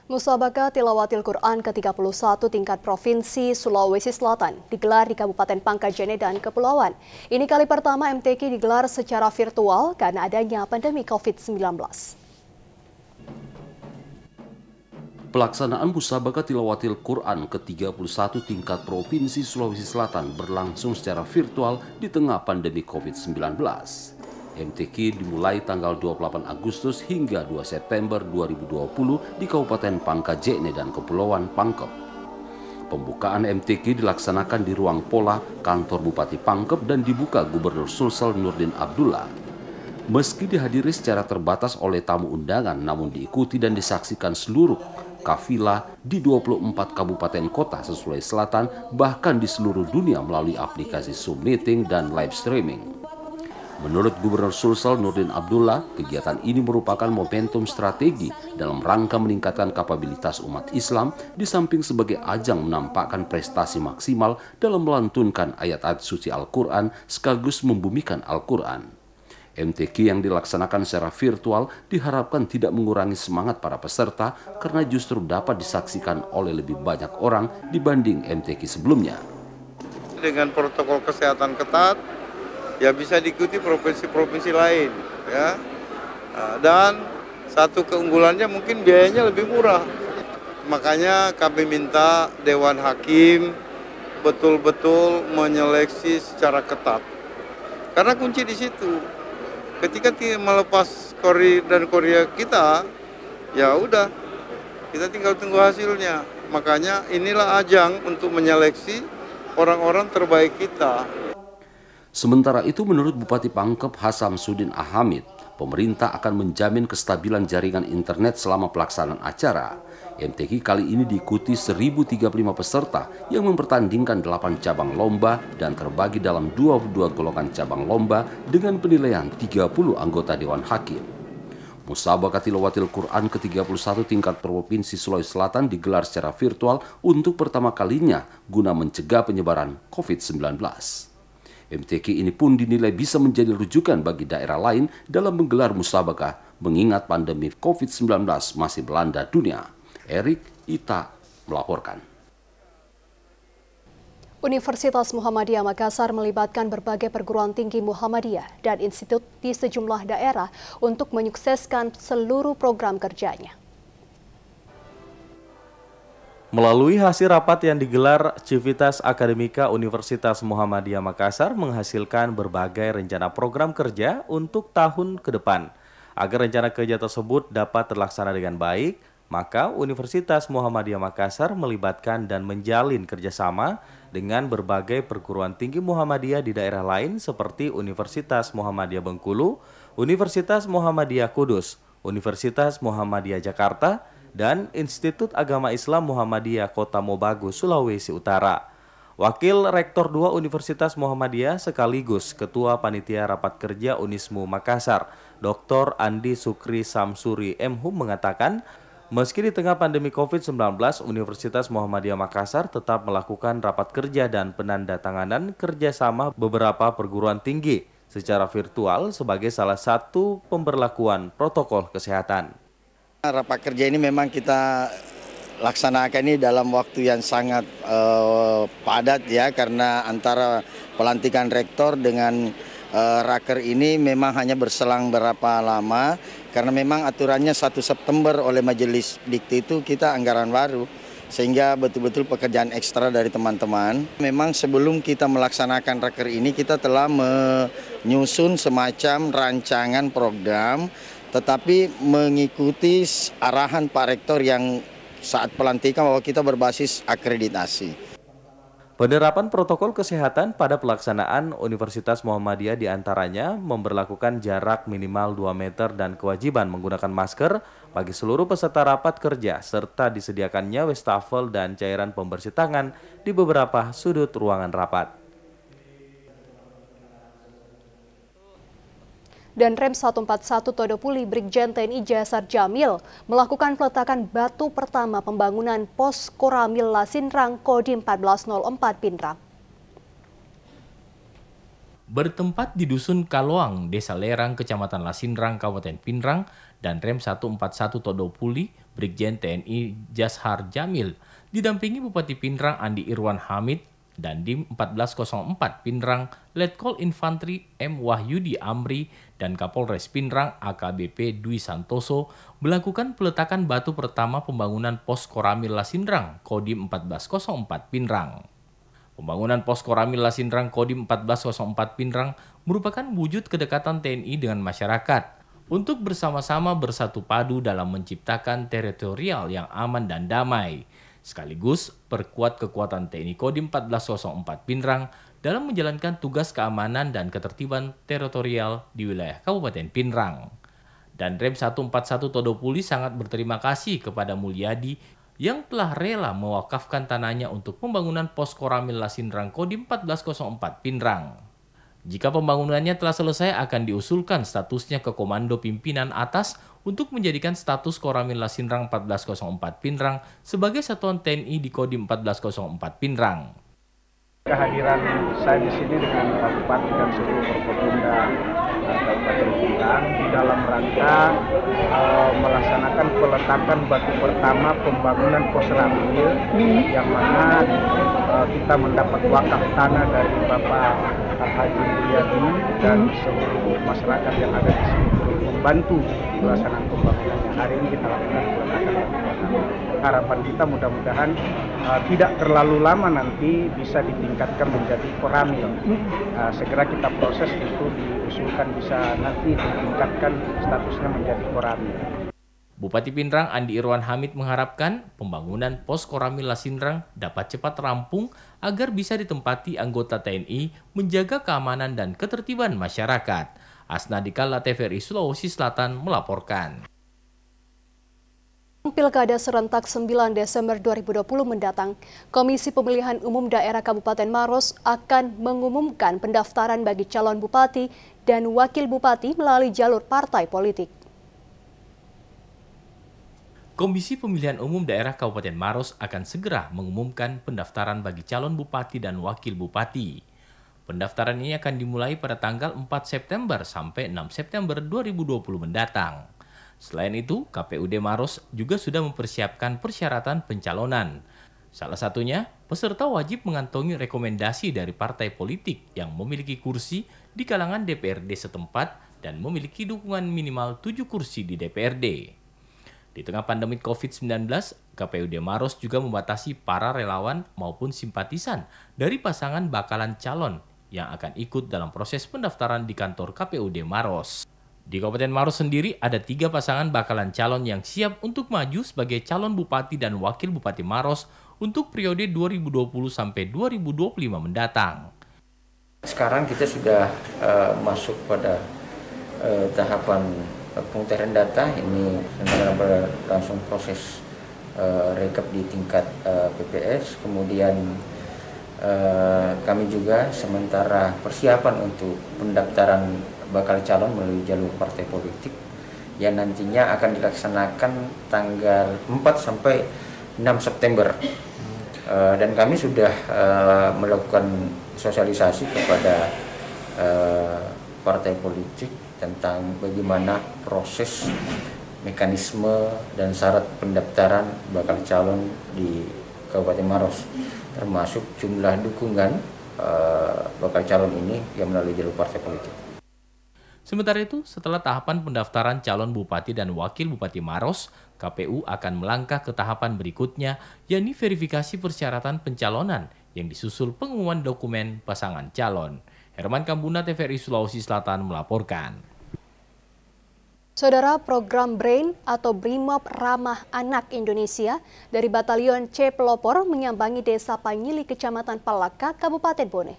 Musabaqah Tilawatil Quran ke-31 tingkat Provinsi Sulawesi Selatan digelar di Kabupaten Pangkajene dan Kepulauan. Ini kali pertama MTQ digelar secara virtual karena adanya pandemi COVID-19. Pelaksanaan Musabaqah Tilawatil Quran ke-31 tingkat Provinsi Sulawesi Selatan berlangsung secara virtual di tengah pandemi COVID-19. MTQ dimulai tanggal 28 Agustus hingga 2 September 2020 di Kabupaten Pangkajene dan Kepulauan Pangkep. Pembukaan MTQ dilaksanakan di ruang Pola, kantor Bupati Pangkep dan dibuka Gubernur Sulsel Nurdin Abdullah. Meski dihadiri secara terbatas oleh tamu undangan, namun diikuti dan disaksikan seluruh kafilah di 24 kabupaten kota Sulawesi Selatan, bahkan di seluruh dunia melalui aplikasi Zoom Meeting dan live streaming. Menurut Gubernur Sulsel Nurdin Abdullah, kegiatan ini merupakan momentum strategi dalam rangka meningkatkan kapabilitas umat Islam di samping sebagai ajang menampakkan prestasi maksimal dalam melantunkan ayat-ayat suci Al-Quran sekaligus membumikan Al-Quran. MTQ yang dilaksanakan secara virtual diharapkan tidak mengurangi semangat para peserta karena justru dapat disaksikan oleh lebih banyak orang dibanding MTQ sebelumnya. Dengan protokol kesehatan ketat, ya bisa diikuti provinsi-provinsi lain, ya. Dan satu keunggulannya mungkin biayanya lebih murah. Makanya kami minta Dewan Hakim betul-betul menyeleksi secara ketat. Karena kunci di situ. Ketika melepas Korea kita, ya udah, kita tinggal tunggu hasilnya. Makanya inilah ajang untuk menyeleksi orang-orang terbaik kita. Sementara itu, menurut Bupati Pangkep Hasamsudin Ahamid, pemerintah akan menjamin kestabilan jaringan internet selama pelaksanaan acara. MTQ kali ini diikuti 1.035 peserta yang mempertandingkan 8 cabang lomba dan terbagi dalam 22 golongan cabang lomba dengan penilaian 30 anggota Dewan Hakim. Musabaqah Tilawatil Quran ke-31 tingkat Provinsi Sulawesi Selatan digelar secara virtual untuk pertama kalinya guna mencegah penyebaran COVID-19. MTQ ini pun dinilai bisa menjadi rujukan bagi daerah lain dalam menggelar musabaqah mengingat pandemi COVID-19 masih melanda dunia. Erik Ita melaporkan. Universitas Muhammadiyah Makassar melibatkan berbagai perguruan tinggi Muhammadiyah dan institut di sejumlah daerah untuk menyukseskan seluruh program kerjanya. Melalui hasil rapat yang digelar, Civitas Akademika Universitas Muhammadiyah Makassar menghasilkan berbagai rencana program kerja untuk tahun ke depan. Agar rencana kerja tersebut dapat terlaksana dengan baik, maka Universitas Muhammadiyah Makassar melibatkan dan menjalin kerjasama dengan berbagai perguruan tinggi Muhammadiyah di daerah lain seperti Universitas Muhammadiyah Bengkulu, Universitas Muhammadiyah Kudus, Universitas Muhammadiyah Jakarta, dan Institut Agama Islam Muhammadiyah Kota Mobagu, Sulawesi Utara. Wakil Rektor 2 Universitas Muhammadiyah sekaligus Ketua Panitia Rapat Kerja Unismu Makassar, Dr. Andi Sukri Samsuri M.Hum mengatakan, meski di tengah pandemi COVID-19, Universitas Muhammadiyah Makassar tetap melakukan rapat kerja dan penandatanganan kerjasama beberapa perguruan tinggi secara virtual sebagai salah satu pemberlakuan protokol kesehatan. Rapat kerja ini memang kita laksanakan ini dalam waktu yang sangat padat ya, karena antara pelantikan rektor dengan raker ini memang hanya berselang berapa lama, karena memang aturannya 1 September oleh Majelis Dikti itu kita anggaran baru, sehingga betul-betul pekerjaan ekstra dari teman-teman. Memang sebelum kita melaksanakan raker ini kita telah menyusun semacam rancangan program, tetapi mengikuti arahan Pak Rektor yang saat pelantikan bahwa kita berbasis akreditasi. Penerapan protokol kesehatan pada pelaksanaan Universitas Muhammadiyah diantaranya memberlakukan jarak minimal 2 meter dan kewajiban menggunakan masker bagi seluruh peserta rapat kerja serta disediakannya wastafel dan cairan pembersih tangan di beberapa sudut ruangan rapat. Dan Rem 141 Todopuli Brigjen TNI Jasar Jamil melakukan peletakan batu pertama pembangunan pos Koramil Lasinrang Kodim 1404 Pinrang. Bertempat di Dusun Kaloang, Desa Lerang, Kecamatan Lasinrang, Kabupaten Pinrang, dan Rem 141 Todopuli Brigjen TNI Jasar Jamil didampingi Bupati Pinrang Andi Irwan Hamid dan Dim 1404 Pinrang Letkol Infantri M. Wahyudi Amri dan Kapolres Pinrang AKBP Dwi Santoso melakukan peletakan batu pertama pembangunan pos Koramil Lasinrang Kodim 1404 Pinrang. Pembangunan pos Koramil Lasinrang Kodim 1404 Pinrang merupakan wujud kedekatan TNI dengan masyarakat untuk bersama-sama bersatu padu dalam menciptakan teritorial yang aman dan damai, sekaligus perkuat kekuatan TNI Kodim 1404 Pinrang dalam menjalankan tugas keamanan dan ketertiban teritorial di wilayah Kabupaten Pinrang. Dan Rem 141 Todopuli sangat berterima kasih kepada Mulyadi yang telah rela mewakafkan tanahnya untuk pembangunan pos Koramil Lasinrang Kodim 1404 Pinrang. Jika pembangunannya telah selesai, akan diusulkan statusnya ke Komando Pimpinan Atas untuk menjadikan status Koramil Lasinrang 1404 Pinrang sebagai satuan TNI di Kodim 1404 Pinrang. Kehadiran saya di sini dengan Pak Bupati dan seluruh Forkopimda Kabupaten Pinrang di dalam rangka melaksanakan peletakan batu pertama pembangunan pos Ramil, yang mana kita mendapat wakaf tanah dari Bapak Haji Mulyadi dan seluruh masyarakat yang ada di sini untuk membantu pelaksanaan pembangunannya. Hari ini kita lakukan peletakan batu pertama. Harapan kita mudah-mudahan tidak terlalu lama nanti bisa ditingkatkan menjadi koramil. Segera kita proses itu diusulkan bisa nanti ditingkatkan statusnya menjadi koramil. Bupati Pinrang Andi Irwan Hamid mengharapkan pembangunan pos Koramil Lasinrang dapat cepat rampung agar bisa ditempati anggota TNI menjaga keamanan dan ketertiban masyarakat. Asnadikala TVRI Sulawesi Selatan melaporkan. Pilkada serentak 9 Desember 2020 mendatang, Komisi Pemilihan Umum Daerah Kabupaten Maros akan mengumumkan pendaftaran bagi calon bupati dan wakil bupati melalui jalur partai politik. Komisi Pemilihan Umum Daerah Kabupaten Maros akan segera mengumumkan pendaftaran bagi calon bupati dan wakil bupati. Pendaftaran ini akan dimulai pada tanggal 4 September sampai 6 September 2020 mendatang. Selain itu, KPUD Maros juga sudah mempersiapkan persyaratan pencalonan. Salah satunya, peserta wajib mengantongi rekomendasi dari partai politik yang memiliki kursi di kalangan DPRD setempat dan memiliki dukungan minimal 7 kursi di DPRD. Di tengah pandemi COVID-19, KPUD Maros juga membatasi para relawan maupun simpatisan dari pasangan bakalan calon yang akan ikut dalam proses pendaftaran di kantor KPUD Maros. Di Kabupaten Maros sendiri ada 3 pasangan bakalan calon yang siap untuk maju sebagai calon bupati dan wakil bupati Maros untuk periode 2020 sampai 2025 mendatang. Sekarang kita sudah masuk pada tahapan pemutaran data. Ini sementara berlangsung proses rekap di tingkat PPS, kemudian kami juga sementara persiapan untuk pendaftaran bakal calon melalui jalur partai politik yang nantinya akan dilaksanakan tanggal 4 sampai 6 September. Dan kami sudah melakukan sosialisasi kepada partai politik tentang bagaimana proses, mekanisme, dan syarat pendaftaran bakal calon di Kabupaten Maros, termasuk jumlah dukungan bakal calon ini yang melalui jalur partai politik. Sementara itu, setelah tahapan pendaftaran calon bupati dan wakil bupati Maros, KPU akan melangkah ke tahapan berikutnya, yakni verifikasi persyaratan pencalonan yang disusul pengumuman dokumen pasangan calon. Herman Kambuna, TVRI Sulawesi Selatan melaporkan. Saudara, program BRAIN atau Brimob Ramah Anak Indonesia dari Batalion C Pelopor menyambangi Desa Panyili, Kecamatan Palaka, Kabupaten Bone.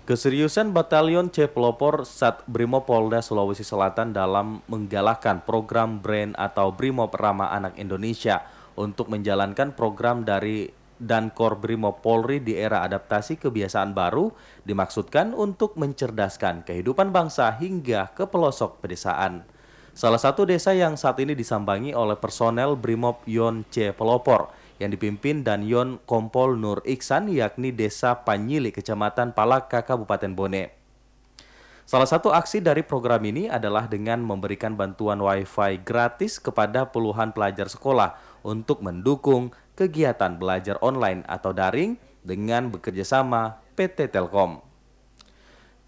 Keseriusan Batalion C Pelopor Sat Brimob Polda Sulawesi Selatan dalam menggalakkan program BRAIN atau Brimob Ramah Anak Indonesia untuk menjalankan program dari Dankor Brimob Polri di era adaptasi kebiasaan baru dimaksudkan untuk mencerdaskan kehidupan bangsa hingga ke pelosok pedesaan. Salah satu desa yang saat ini disambangi oleh personel Brimob Yon C Pelopor yang dipimpin Danyon Kompol Nur Iksan, yakni Desa Panyili, Kecamatan Palaka, Kabupaten Bone. Salah satu aksi dari program ini adalah dengan memberikan bantuan Wi-Fi gratis kepada puluhan pelajar sekolah untuk mendukung kegiatan belajar online atau daring dengan bekerjasama PT Telkom.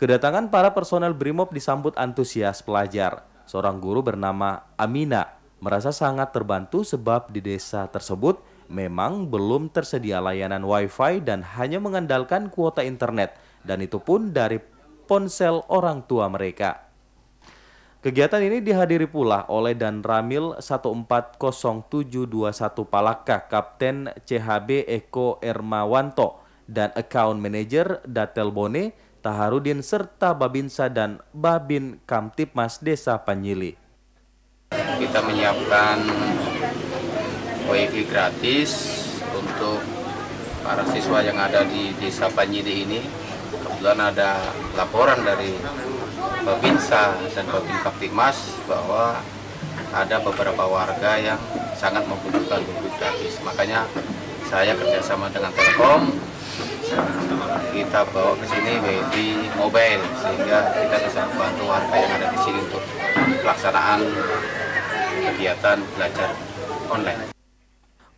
Kedatangan para personel Brimob disambut antusias pelajar. Seorang guru bernama Amina merasa sangat terbantu sebab di desa tersebut memang belum tersedia layanan Wi-Fi dan hanya mengandalkan kuota internet, dan itu pun dari ponsel orang tua mereka. Kegiatan ini dihadiri pula oleh Danramil 140721 Palaka, Kapten CHB Eko Ermawanto, dan Account Manager Datel Bone, Taharudin, serta Babinsa dan Babin Kamtipmas Desa Panyili. Kita menyiapkan Wi-Fi gratis untuk para siswa yang ada di Desa Panyili ini. Kebetulan ada laporan dari Babinsa dan Babin Kamtipmas bahwa ada beberapa warga yang sangat membutuhkan Wi-Fi gratis. Makanya saya kerjasama dengan Telkom kita bawa ke sini WiFi mobile sehingga kita bisa membantu warga yang ada di sini untuk pelaksanaan kegiatan belajar online.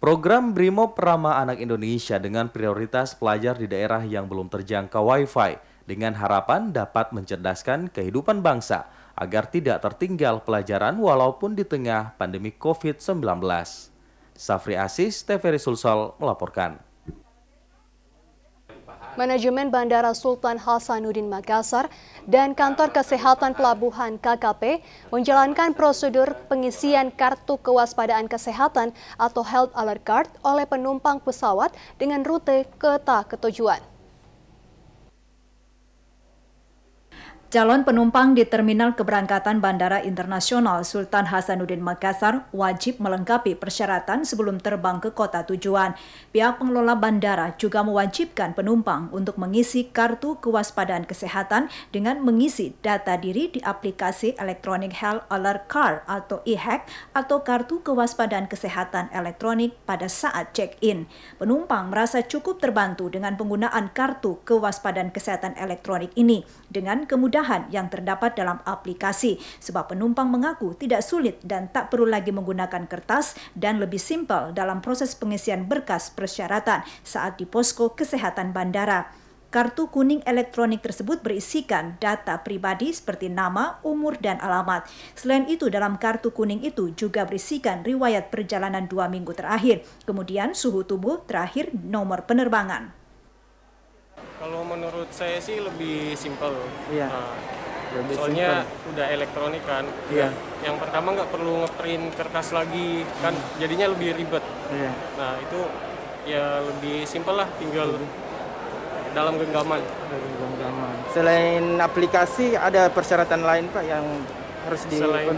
Program Brimob Ramah Anak Indonesia dengan prioritas pelajar di daerah yang belum terjangkau Wi-Fi dengan harapan dapat mencerdaskan kehidupan bangsa agar tidak tertinggal pelajaran walaupun di tengah pandemi COVID-19. Safri Asis, TVRI Sulsel melaporkan. Manajemen Bandara Sultan Hasanuddin Makassar dan Kantor Kesehatan Pelabuhan KKP menjalankan prosedur pengisian kartu kewaspadaan kesehatan atau Health Alert Card oleh penumpang pesawat dengan rute kota ketujuan. Calon penumpang di Terminal Keberangkatan Bandara Internasional Sultan Hasanuddin Makassar wajib melengkapi persyaratan sebelum terbang ke kota tujuan. Pihak pengelola bandara juga mewajibkan penumpang untuk mengisi kartu kewaspadaan kesehatan dengan mengisi data diri di aplikasi Electronic Health Alert Card atau e-hack atau kartu kewaspadaan kesehatan elektronik pada saat check-in. Penumpang merasa cukup terbantu dengan penggunaan kartu kewaspadaan kesehatan elektronik ini dengan kemudahan yang terdapat dalam aplikasi, sebab penumpang mengaku tidak sulit dan tak perlu lagi menggunakan kertas dan lebih simpel dalam proses pengisian berkas persyaratan saat di posko kesehatan bandara. Kartu kuning elektronik tersebut berisikan data pribadi seperti nama, umur, dan alamat. Selain itu, dalam kartu kuning itu juga berisikan riwayat perjalanan 2 minggu terakhir, kemudian suhu tubuh terakhir, nomor penerbangan. Kalau menurut saya sih lebih simpel. Iya. Lebih soalnya simple. Udah elektronik kan. Iya. Yang pertama nggak perlu ngeprint kertas lagi kan, jadinya lebih ribet. Iya. Nah itu ya lebih simpel lah, tinggal dalam genggaman. Selain aplikasi ada persyaratan lain Pak yang harus dipenuhi?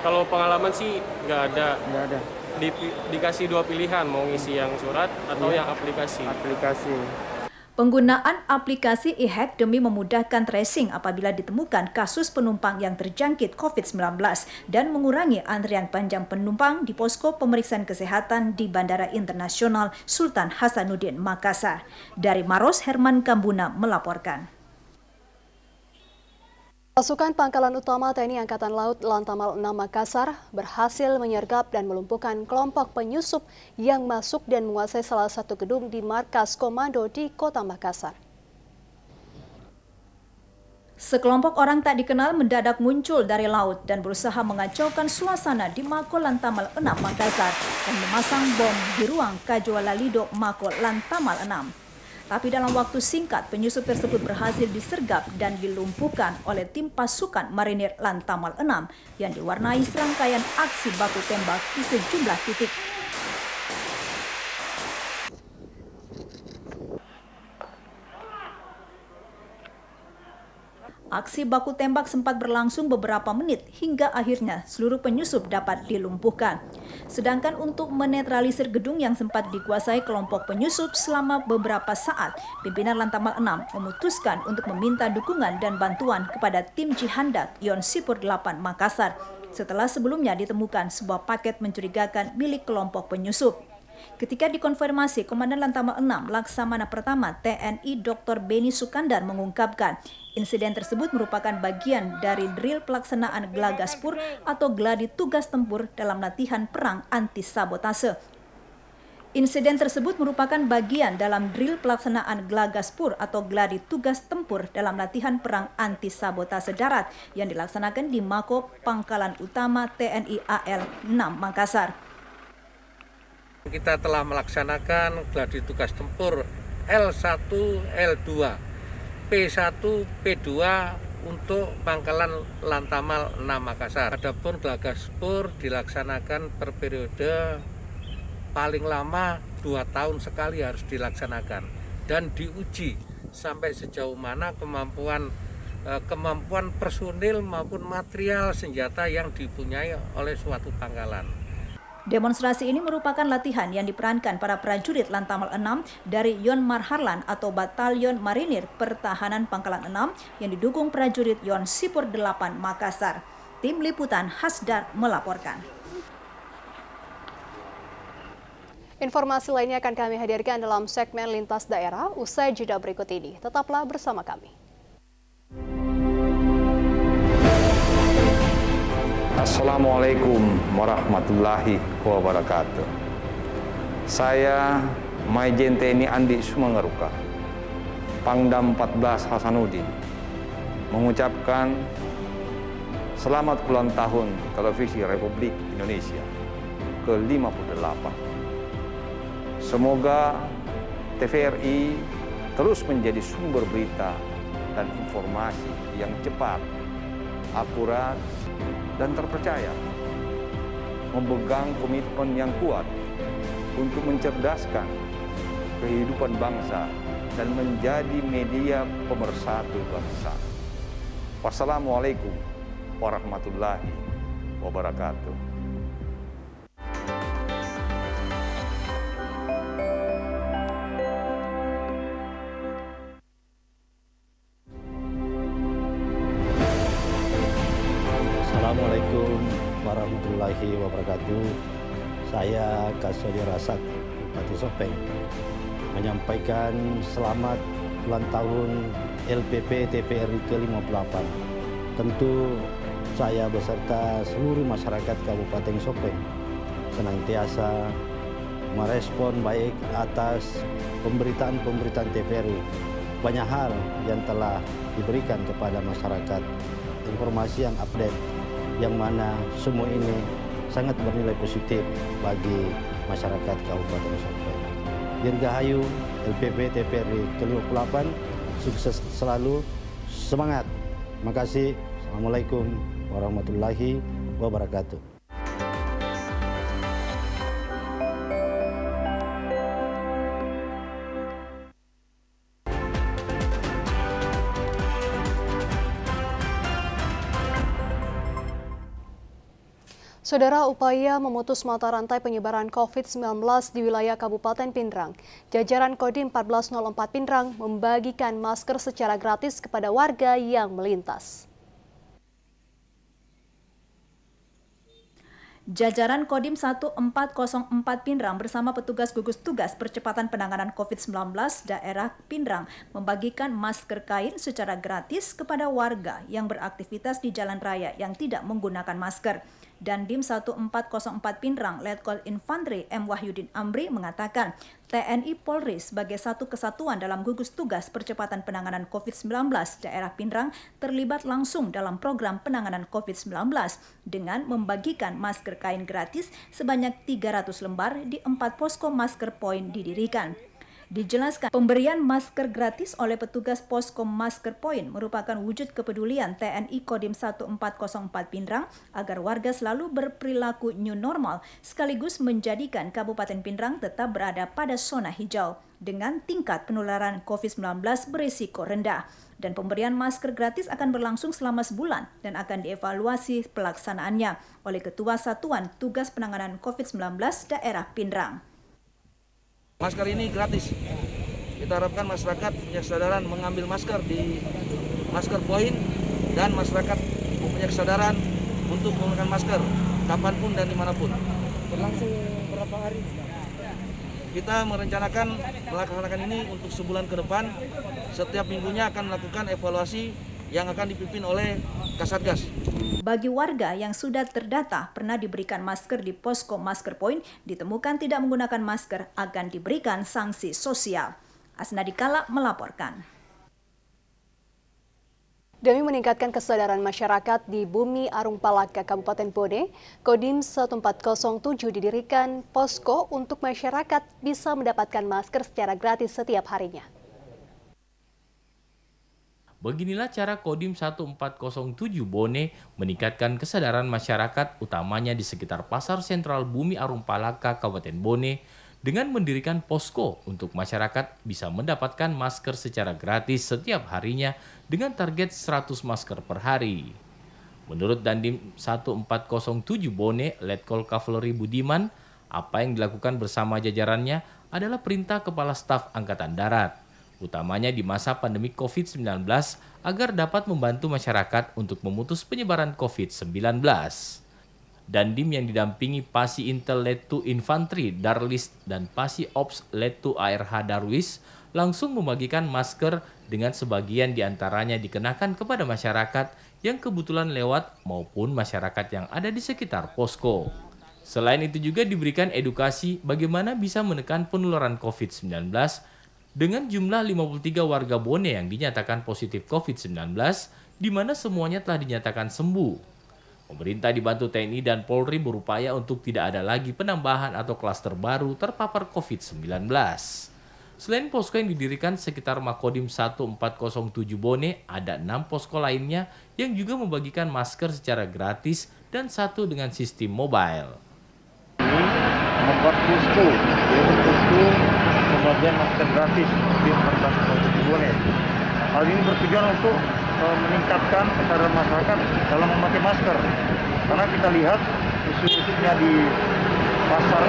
Kalau pengalaman sih nggak ada. Nggak ada. Dikasih 2 pilihan, mau ngisi yang surat atau yang aplikasi. Penggunaan aplikasi e-hack demi memudahkan tracing apabila ditemukan kasus penumpang yang terjangkit COVID-19 dan mengurangi antrian panjang penumpang di posko pemeriksaan kesehatan di Bandara Internasional Sultan Hasanuddin Makassar. Dari Maros, Herman Kambuna melaporkan. Pasukan Pangkalan Utama TNI Angkatan Laut Lantamal 6 Makassar berhasil menyergap dan melumpuhkan kelompok penyusup yang masuk dan menguasai salah satu gedung di markas komando di Kota Makassar. Sekelompok orang tak dikenal mendadak muncul dari laut dan berusaha mengacaukan suasana di Mako Lantamal 6 Makassar dan memasang bom di ruang Kajuala Lido Mako Lantamal 6. Tapi dalam waktu singkat, penyusup tersebut berhasil disergap dan dilumpuhkan oleh tim pasukan marinir Lantamal 6 yang diwarnai serangkaian aksi baku tembak di sejumlah titik. Aksi baku tembak sempat berlangsung beberapa menit hingga akhirnya seluruh penyusup dapat dilumpuhkan. Sedangkan untuk menetralisir gedung yang sempat dikuasai kelompok penyusup selama beberapa saat, pimpinan Lantamal 6 memutuskan untuk meminta dukungan dan bantuan kepada tim Jihandak Yon Sipur 8 Makassar setelah sebelumnya ditemukan sebuah paket mencurigakan milik kelompok penyusup. Ketika dikonfirmasi, Komandan Lantamal 6 Laksamana Pertama TNI Dr. Beni Sukandar mengungkapkan insiden tersebut merupakan bagian dari drill pelaksanaan Glagaspur atau gladi tugas tempur dalam latihan perang anti-sabotase. Insiden tersebut merupakan bagian dalam drill pelaksanaan Glagaspur atau gladi tugas tempur dalam latihan perang anti-sabotase darat yang dilaksanakan di Mako Pangkalan Utama TNI AL 6 Makassar. Kita telah melaksanakan gladi tugas tempur L1, L2, P1, P2 untuk Pangkalan Lantamal 6 Makassar. Adapun Glagaspur dilaksanakan per periode paling lama 2 tahun sekali harus dilaksanakan dan diuji sampai sejauh mana kemampuan personil maupun material senjata yang dipunyai oleh suatu pangkalan. Demonstrasi ini merupakan latihan yang diperankan para prajurit Lantamal 6 dari Yon Marharlan atau Batalion Marinir Pertahanan Pangkalan 6 yang didukung prajurit Yon Sipur 8 Makassar. Tim Liputan Hasdar melaporkan. Informasi lainnya akan kami hadirkan dalam segmen Lintas Daerah usai jeda berikut ini. Tetaplah bersama kami. Assalamualaikum warahmatullahi wabarakatuh. Saya Maijen TNI Andi Sumangaruka, Pangdam 14 Hasanuddin, mengucapkan selamat ulang tahun Televisi Republik Indonesia ke-58. Semoga TVRI terus menjadi sumber berita dan informasi yang cepat, akurat, dan terpercaya, memegang komitmen yang kuat untuk mencerdaskan kehidupan bangsa dan menjadi media pemersatu bangsa. Wassalamualaikum warahmatullahi wabarakatuh. Assalamualaikum warahmatullahi wabarakatuh. Saya Kasodi Rasad, Bupati Sopeng, menyampaikan selamat ulang tahun LPP TVRI ke-58. Tentu saya beserta seluruh masyarakat Kabupaten Sopeng senantiasa merespon baik atas pemberitaan-pemberitaan TVRI. Banyak hal yang telah diberikan kepada masyarakat, informasi yang update, yang mana semua ini sangat bernilai positif bagi masyarakat Kabupaten Sopeng. Dirgahayu LPP TVRI ke-58, sukses selalu, semangat. Terima kasih. Assalamualaikum warahmatullahi wabarakatuh. Saudara, upaya memutus mata rantai penyebaran COVID-19 di wilayah Kabupaten Pindrang, jajaran Kodim 1404 Pindrang membagikan masker secara gratis kepada warga yang melintas. Jajaran Kodim 1404 Pindrang bersama petugas gugus tugas percepatan penanganan COVID-19 daerah Pindrang membagikan masker kain secara gratis kepada warga yang beraktivitas di jalan raya yang tidak menggunakan masker. Dandim 1404 Pindrang, Letkol Infantri M. Wahyudin Amri mengatakan TNI Polri sebagai satu kesatuan dalam gugus tugas percepatan penanganan COVID-19 daerah Pindrang terlibat langsung dalam program penanganan COVID-19 dengan membagikan masker kain gratis sebanyak 300 lembar di 4 posko masker point didirikan. Dijelaskan, pemberian masker gratis oleh petugas posko masker point merupakan wujud kepedulian TNI Kodim 1404 Pindrang agar warga selalu berperilaku new normal sekaligus menjadikan Kabupaten Pindrang tetap berada pada zona hijau dengan tingkat penularan COVID-19 berisiko rendah. Dan pemberian masker gratis akan berlangsung selama sebulan dan akan dievaluasi pelaksanaannya oleh Ketua Satuan Tugas Penanganan COVID-19 daerah Pindrang. Masker ini gratis. Kita harapkan masyarakat punya kesadaran mengambil masker di masker point dan masyarakat mempunyai kesadaran untuk menggunakan masker kapanpun dan dimanapun. Berlangsung berapa hari? Kita merencanakan melaksanakan ini untuk sebulan ke depan. Setiap minggunya akan melakukan evaluasi yang akan dipimpin oleh Kasatgas. Bagi warga yang sudah terdata pernah diberikan masker di posko masker point, ditemukan tidak menggunakan masker akan diberikan sanksi sosial. Asnadi Kala melaporkan. Demi meningkatkan kesadaran masyarakat di Bumi Arung Palaka, Kabupaten Bone, Kodim 1407 didirikan posko untuk masyarakat bisa mendapatkan masker secara gratis setiap harinya. Beginilah cara Kodim 1407 Bone meningkatkan kesadaran masyarakat utamanya di sekitar Pasar Sentral Bumi Arung Palaka, Kabupaten Bone dengan mendirikan posko untuk masyarakat bisa mendapatkan masker secara gratis setiap harinya dengan target 100 masker per hari. Menurut Dandim 1407 Bone, Letkol Kavaleri Budiman, apa yang dilakukan bersama jajarannya adalah perintah Kepala Staf Angkatan Darat, utamanya di masa pandemi COVID-19 agar dapat membantu masyarakat untuk memutus penyebaran COVID-19. Dandim yang didampingi Pasi Intel Letu Infantri Darlis dan Pasi Ops Letu ARH Darwis langsung membagikan masker dengan sebagian diantaranya dikenakan kepada masyarakat yang kebetulan lewat maupun masyarakat yang ada di sekitar posko. Selain itu juga diberikan edukasi bagaimana bisa menekan penularan COVID-19 dengan jumlah 53 warga Bone yang dinyatakan positif COVID-19, di mana semuanya telah dinyatakan sembuh. Pemerintah dibantu TNI dan Polri berupaya untuk tidak ada lagi penambahan atau klaster baru terpapar COVID-19. Selain posko yang didirikan sekitar Makodim 1407 Bone, ada 6 posko lainnya yang juga membagikan masker secara gratis dan satu dengan sistem mobile. Membuat posko, yaitu posko pembagian masker gratis di 1407 Bone. Hal ini bertujuan untuk meningkatkan kesadaran masyarakat dalam memakai masker. Karena kita lihat khususnya di pasar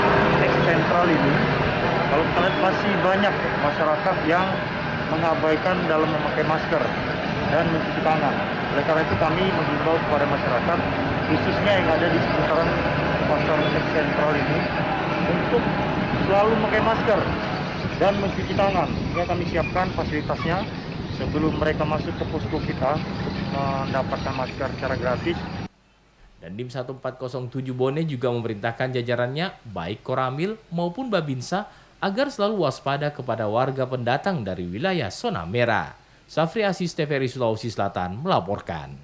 sentral ini, kalau kita lihat masih banyak masyarakat yang mengabaikan dalam memakai masker dan mencuci tangan. Oleh karena itu kami menghimbau kepada masyarakat, khususnya yang ada di seputaran pasar sentral ini, untuk selalu memakai masker dan mencuci tangan. Ya, kami siapkan fasilitasnya sebelum mereka masuk ke posko kita untuk mendapatkan masker secara gratis. Dandim 1407 Bone juga memerintahkan jajarannya, baik Koramil maupun Babinsa, agar selalu waspada kepada warga pendatang dari wilayah zona merah. Safri Asis, TVRI Sulawesi Selatan melaporkan.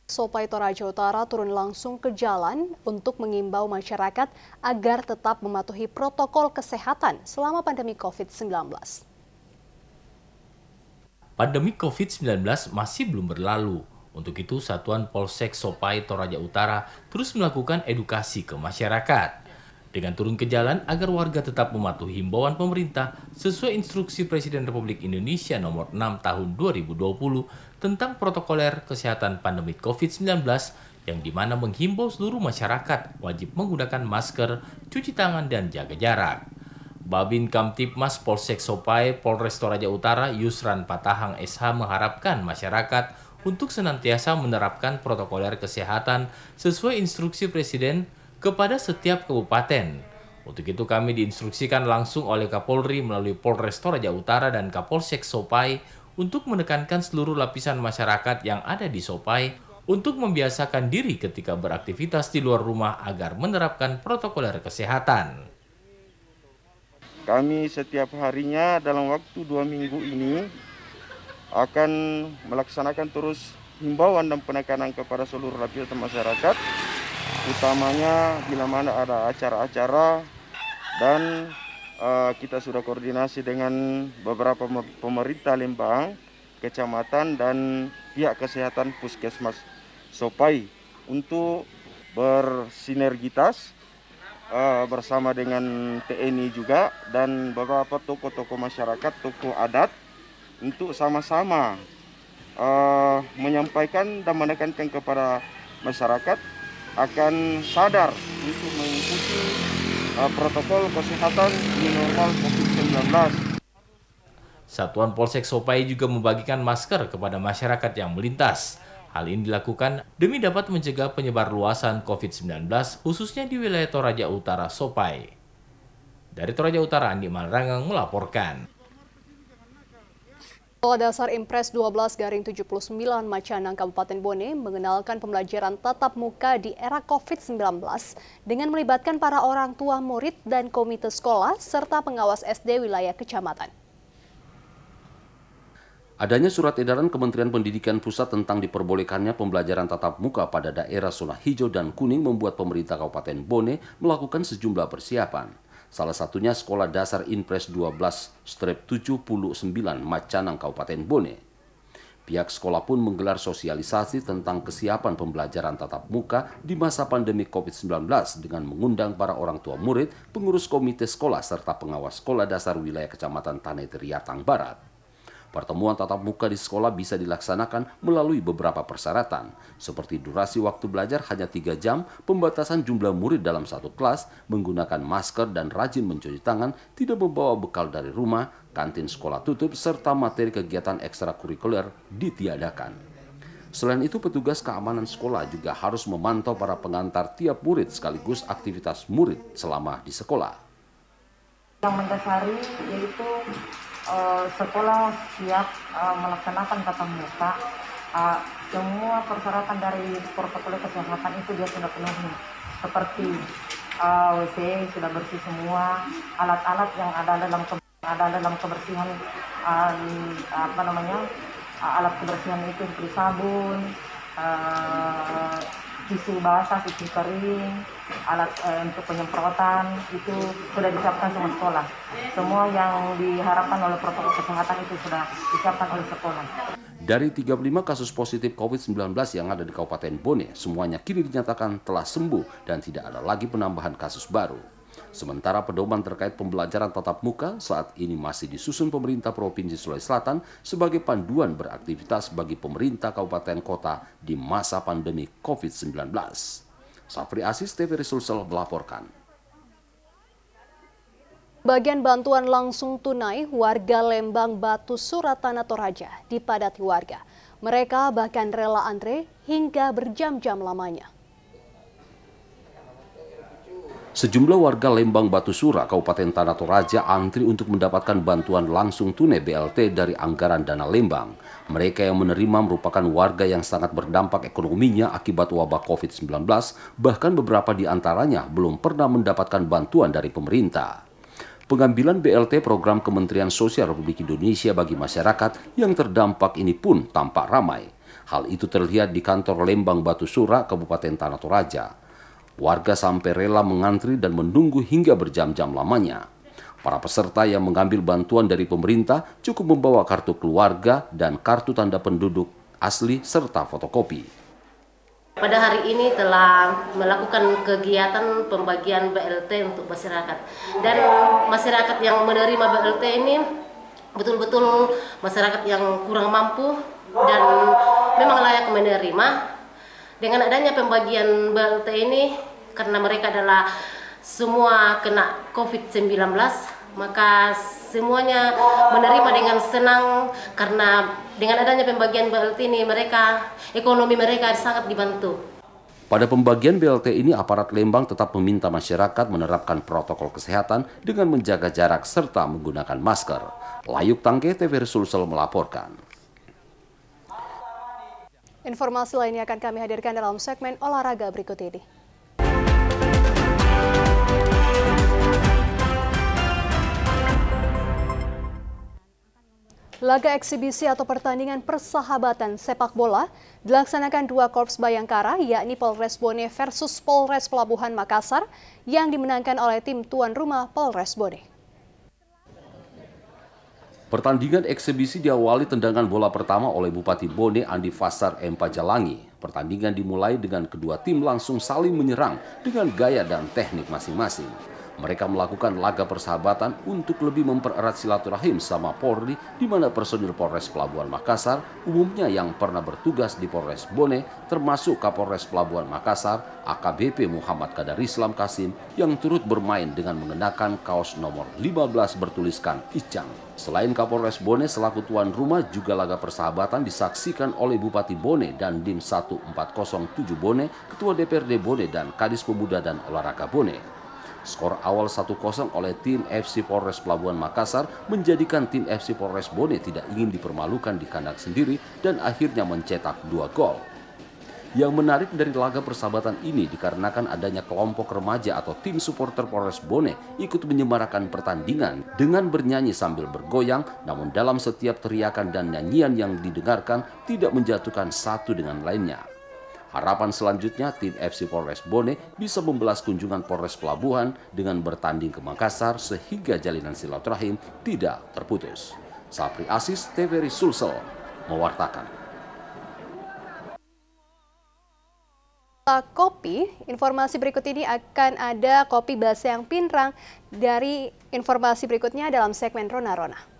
Sopai Toraja Utara turun langsung ke jalan untuk mengimbau masyarakat agar tetap mematuhi protokol kesehatan selama pandemi COVID-19. Pandemi COVID-19 masih belum berlalu. Untuk itu, Satuan Polsek Sopai Toraja Utara terus melakukan edukasi ke masyarakat. Dengan turun ke jalan agar warga tetap mematuhi himbauan pemerintah sesuai instruksi Presiden Republik Indonesia nomor 6 tahun 2020 tentang protokoler kesehatan pandemi COVID-19 yang dimana menghimbau seluruh masyarakat wajib menggunakan masker, cuci tangan, dan jaga jarak. Babin Kamtipmas Polsek Sopai Polres Toraja Utara Yusran Patahang SH mengharapkan masyarakat untuk senantiasa menerapkan protokoler kesehatan sesuai instruksi Presiden kepada setiap kabupaten. Untuk itu kami diinstruksikan langsung oleh Kapolri melalui Polres Toraja Utara dan Kapolsek Sopai untuk menekankan seluruh lapisan masyarakat yang ada di Sopai untuk membiasakan diri ketika beraktivitas di luar rumah agar menerapkan protokoler kesehatan. Kami setiap harinya dalam waktu 2 minggu ini akan melaksanakan terus himbauan dan penekanan kepada seluruh lapisan masyarakat, utamanya bila mana ada acara-acara, dan kita sudah koordinasi dengan beberapa pemerintah Lembang, kecamatan, dan pihak kesehatan Puskesmas Sopai untuk bersinergitas bersama dengan TNI juga dan beberapa tokoh-tokoh masyarakat, tokoh adat, untuk sama-sama menyampaikan dan menekankan kepada masyarakat akan sadar untuk mengikuti protokol kesehatan new normal COVID-19. Satuan Polsek Sopai juga membagikan masker kepada masyarakat yang melintas. Hal ini dilakukan demi dapat mencegah penyebar luasan COVID-19 khususnya di wilayah Toraja Utara Sopai. Dari Toraja Utara, Andi Malrangang melaporkan. Sekolah Dasar Impres 12/79 Macanang Kabupaten Bone mengenalkan pembelajaran tatap muka di era COVID-19 dengan melibatkan para orang tua murid dan komite sekolah serta pengawas SD wilayah kecamatan. Adanya surat edaran Kementerian Pendidikan Pusat tentang diperbolehkannya pembelajaran tatap muka pada daerah zona hijau dan kuning membuat pemerintah Kabupaten Bone melakukan sejumlah persiapan. Salah satunya Sekolah Dasar Impres 12/79 Macanang Kabupaten Bone. Pihak sekolah pun menggelar sosialisasi tentang kesiapan pembelajaran tatap muka di masa pandemi COVID-19 dengan mengundang para orang tua murid, pengurus komite sekolah, serta pengawas sekolah dasar wilayah Kecamatan Tanah Riatang Barat. Pertemuan tatap muka di sekolah bisa dilaksanakan melalui beberapa persyaratan, seperti durasi waktu belajar hanya 3 jam, pembatasan jumlah murid dalam satu kelas, menggunakan masker dan rajin mencuci tangan, tidak membawa bekal dari rumah, kantin sekolah tutup, serta materi kegiatan ekstrakurikuler ditiadakan. Selain itu, petugas keamanan sekolah juga harus memantau para pengantar tiap murid sekaligus aktivitas murid selama di sekolah. Yang mendasari yaitu sekolah siap melaksanakan tatap muka. Semua persyaratan dari protokol kesehatan itu dia sudah penuhi, seperti WC sudah bersih semua, alat-alat yang ada dalam kebersihan alat kebersihan itu seperti sabun, tisu basah, tisu kering, alat untuk penyemprotan itu sudah disiapkan semua sekolah. Semua yang diharapkan oleh protokol kesehatan itu sudah disiapkan oleh sekolah. Dari 35 kasus positif COVID-19 yang ada di Kabupaten Bone, semuanya kini dinyatakan telah sembuh dan tidak ada lagi penambahan kasus baru. Sementara pedoman terkait pembelajaran tatap muka saat ini masih disusun pemerintah Provinsi Sulawesi Selatan sebagai panduan beraktivitas bagi pemerintah kabupaten kota di masa pandemi COVID-19. Safri Asis, TVRI Sulsel melaporkan. Bagian bantuan langsung tunai warga Lembang Batu Suratana Toraja dipadati warga. Mereka bahkan rela antre hingga berjam-jam lamanya. Sejumlah warga Lembang Batu Sura, Kabupaten Tanah Toraja antri untuk mendapatkan bantuan langsung tunai BLT dari anggaran dana Lembang. Mereka yang menerima merupakan warga yang sangat berdampak ekonominya akibat wabah COVID-19, bahkan beberapa di antaranya belum pernah mendapatkan bantuan dari pemerintah. Pengambilan BLT program Kementerian Sosial Republik Indonesia bagi masyarakat yang terdampak ini pun tampak ramai. Hal itu terlihat di kantor Lembang Batu Sura, Kabupaten Tanah Toraja. Warga sampai rela mengantri dan menunggu hingga berjam-jam lamanya. Para peserta yang mengambil bantuan dari pemerintah cukup membawa kartu keluarga dan kartu tanda penduduk asli serta fotokopi. Pada hari ini telah melakukan kegiatan pembagian BLT untuk masyarakat. Dan masyarakat yang menerima BLT ini betul-betul masyarakat yang kurang mampu dan memang layak menerima. Dengan adanya pembagian BLT ini, karena mereka adalah semua kena COVID-19, maka semuanya menerima dengan senang karena dengan adanya pembagian BLT ini ekonomi mereka sangat dibantu. Pada pembagian BLT ini, aparat Lembang tetap meminta masyarakat menerapkan protokol kesehatan dengan menjaga jarak serta menggunakan masker. Layuk Tangke, TVRI Sulsel melaporkan. Informasi lainnya akan kami hadirkan dalam segmen olahraga berikut ini. Laga eksibisi atau pertandingan persahabatan sepak bola dilaksanakan dua korps Bayangkara, yakni Polres Bone versus Polres Pelabuhan Makassar, yang dimenangkan oleh tim tuan rumah Polres Bone. Pertandingan eksibisi diawali tendangan bola pertama oleh Bupati Bone Andi Fasar M. Pajalangi. Pertandingan dimulai dengan kedua tim langsung saling menyerang dengan gaya dan teknik masing-masing. Mereka melakukan laga persahabatan untuk lebih mempererat silaturahim sama Polri, di mana personil Polres Pelabuhan Makassar umumnya yang pernah bertugas di Polres Bone, termasuk Kapolres Pelabuhan Makassar, AKBP Muhammad Kadar Islam Kasim, yang turut bermain dengan mengenakan kaos nomor 15 bertuliskan Icang. Selain Kapolres Bone selaku tuan rumah, juga laga persahabatan disaksikan oleh Bupati Bone dan Dim 1407 Bone, Ketua DPRD Bone dan Kadis Pemuda dan Olahraga Bone. Skor awal 1-0 oleh tim FC Polres Pelabuhan Makassar menjadikan tim FC Polres Bone tidak ingin dipermalukan di kandang sendiri dan akhirnya mencetak 2 gol. Yang menarik dari laga persahabatan ini dikarenakan adanya kelompok remaja atau tim supporter Polres Bone ikut menyemarakan pertandingan dengan bernyanyi sambil bergoyang, namun dalam setiap teriakan dan nyanyian yang didengarkan tidak menjatuhkan satu dengan lainnya. Harapan selanjutnya tim FC Polres Bone bisa membalas kunjungan Polres Pelabuhan dengan bertanding ke Makassar sehingga jalinan silaturahim tidak terputus. Safri Asis, TVRI Sulsel mewartakan. Kopi, informasi berikut ini akan ada kopi Baseang Pinrang. Dari informasi berikutnya dalam segmen Rona-Rona.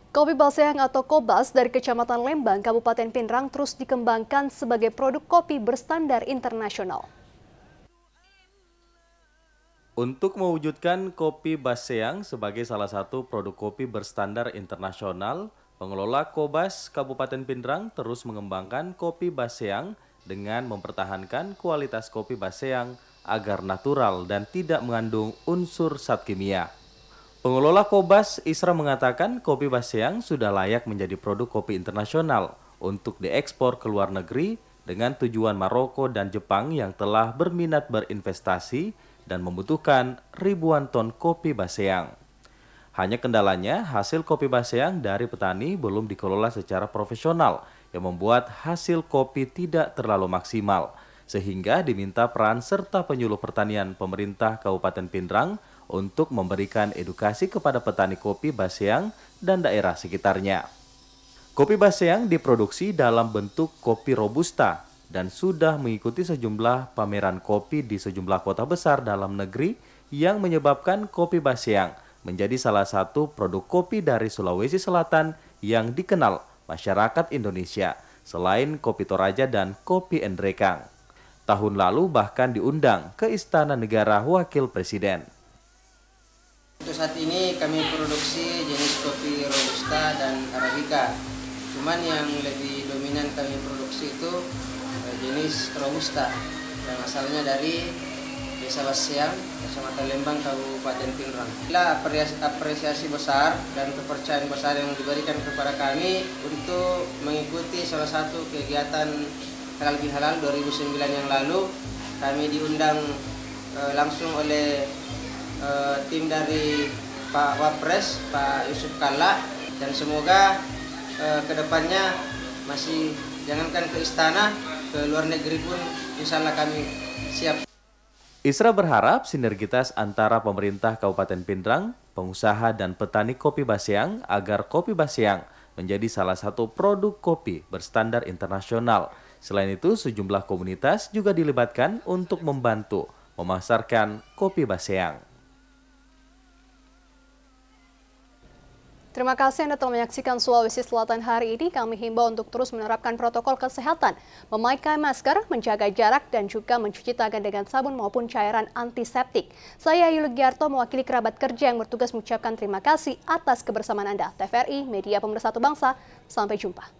Kopi Baseang atau Kobas dari Kecamatan Lembang, Kabupaten Pinrang terus dikembangkan sebagai produk kopi berstandar internasional. Untuk mewujudkan kopi Baseang sebagai salah satu produk kopi berstandar internasional, pengelola Kobas Kabupaten Pindrang terus mengembangkan kopi Baseang dengan mempertahankan kualitas kopi Baseang agar natural dan tidak mengandung unsur zat kimia. Pengelola Kobas, Isra, mengatakan kopi Baseang sudah layak menjadi produk kopi internasional untuk diekspor ke luar negeri dengan tujuan Maroko dan Jepang yang telah berminat berinvestasi dan membutuhkan ribuan ton kopi Baseang. Hanya kendalanya, hasil kopi Baseang dari petani belum dikelola secara profesional yang membuat hasil kopi tidak terlalu maksimal, sehingga diminta peran serta penyuluh pertanian pemerintah Kabupaten Pindrang untuk memberikan edukasi kepada petani kopi Baseang dan daerah sekitarnya. Kopi Baseang diproduksi dalam bentuk kopi Robusta dan sudah mengikuti sejumlah pameran kopi di sejumlah kota besar dalam negeri yang menyebabkan kopi Baseang menjadi salah satu produk kopi dari Sulawesi Selatan yang dikenal masyarakat Indonesia selain kopi Toraja dan kopi Endrekang. Tahun lalu bahkan diundang ke Istana Negara Wakil Presiden. Untuk saat ini kami produksi jenis kopi Robusta dan Arabica. Cuman yang lebih dominan kami produksi itu jenis Robusta yang asalnya dari Desa Baseang, Kecamatan Lembang, Kabupaten Pindrang. Apresiasi besar dan kepercayaan besar yang diberikan kepada kami untuk mengikuti salah satu kegiatan Halal Bihalal 2009 yang lalu. Kami diundang langsung oleh tim dari Pak Wapres, Pak Yusuf Kalla, dan semoga kedepannya masih jangankan ke istana, ke luar negeri pun insya Allah kami siap. Isra berharap sinergitas antara pemerintah Kabupaten Pindrang, pengusaha dan petani kopi Baseang agar kopi Baseang menjadi salah satu produk kopi berstandar internasional. Selain itu, sejumlah komunitas juga dilibatkan untuk membantu memasarkan kopi Baseang. Terima kasih Anda telah menyaksikan Sulawesi Selatan hari ini. Kami himbau untuk terus menerapkan protokol kesehatan, memakai masker, menjaga jarak, dan juga mencuci tangan dengan sabun maupun cairan antiseptik. Saya Yuli Giarto mewakili kerabat kerja yang bertugas mengucapkan terima kasih atas kebersamaan Anda. TVRI, Media Pemersatu Bangsa, sampai jumpa.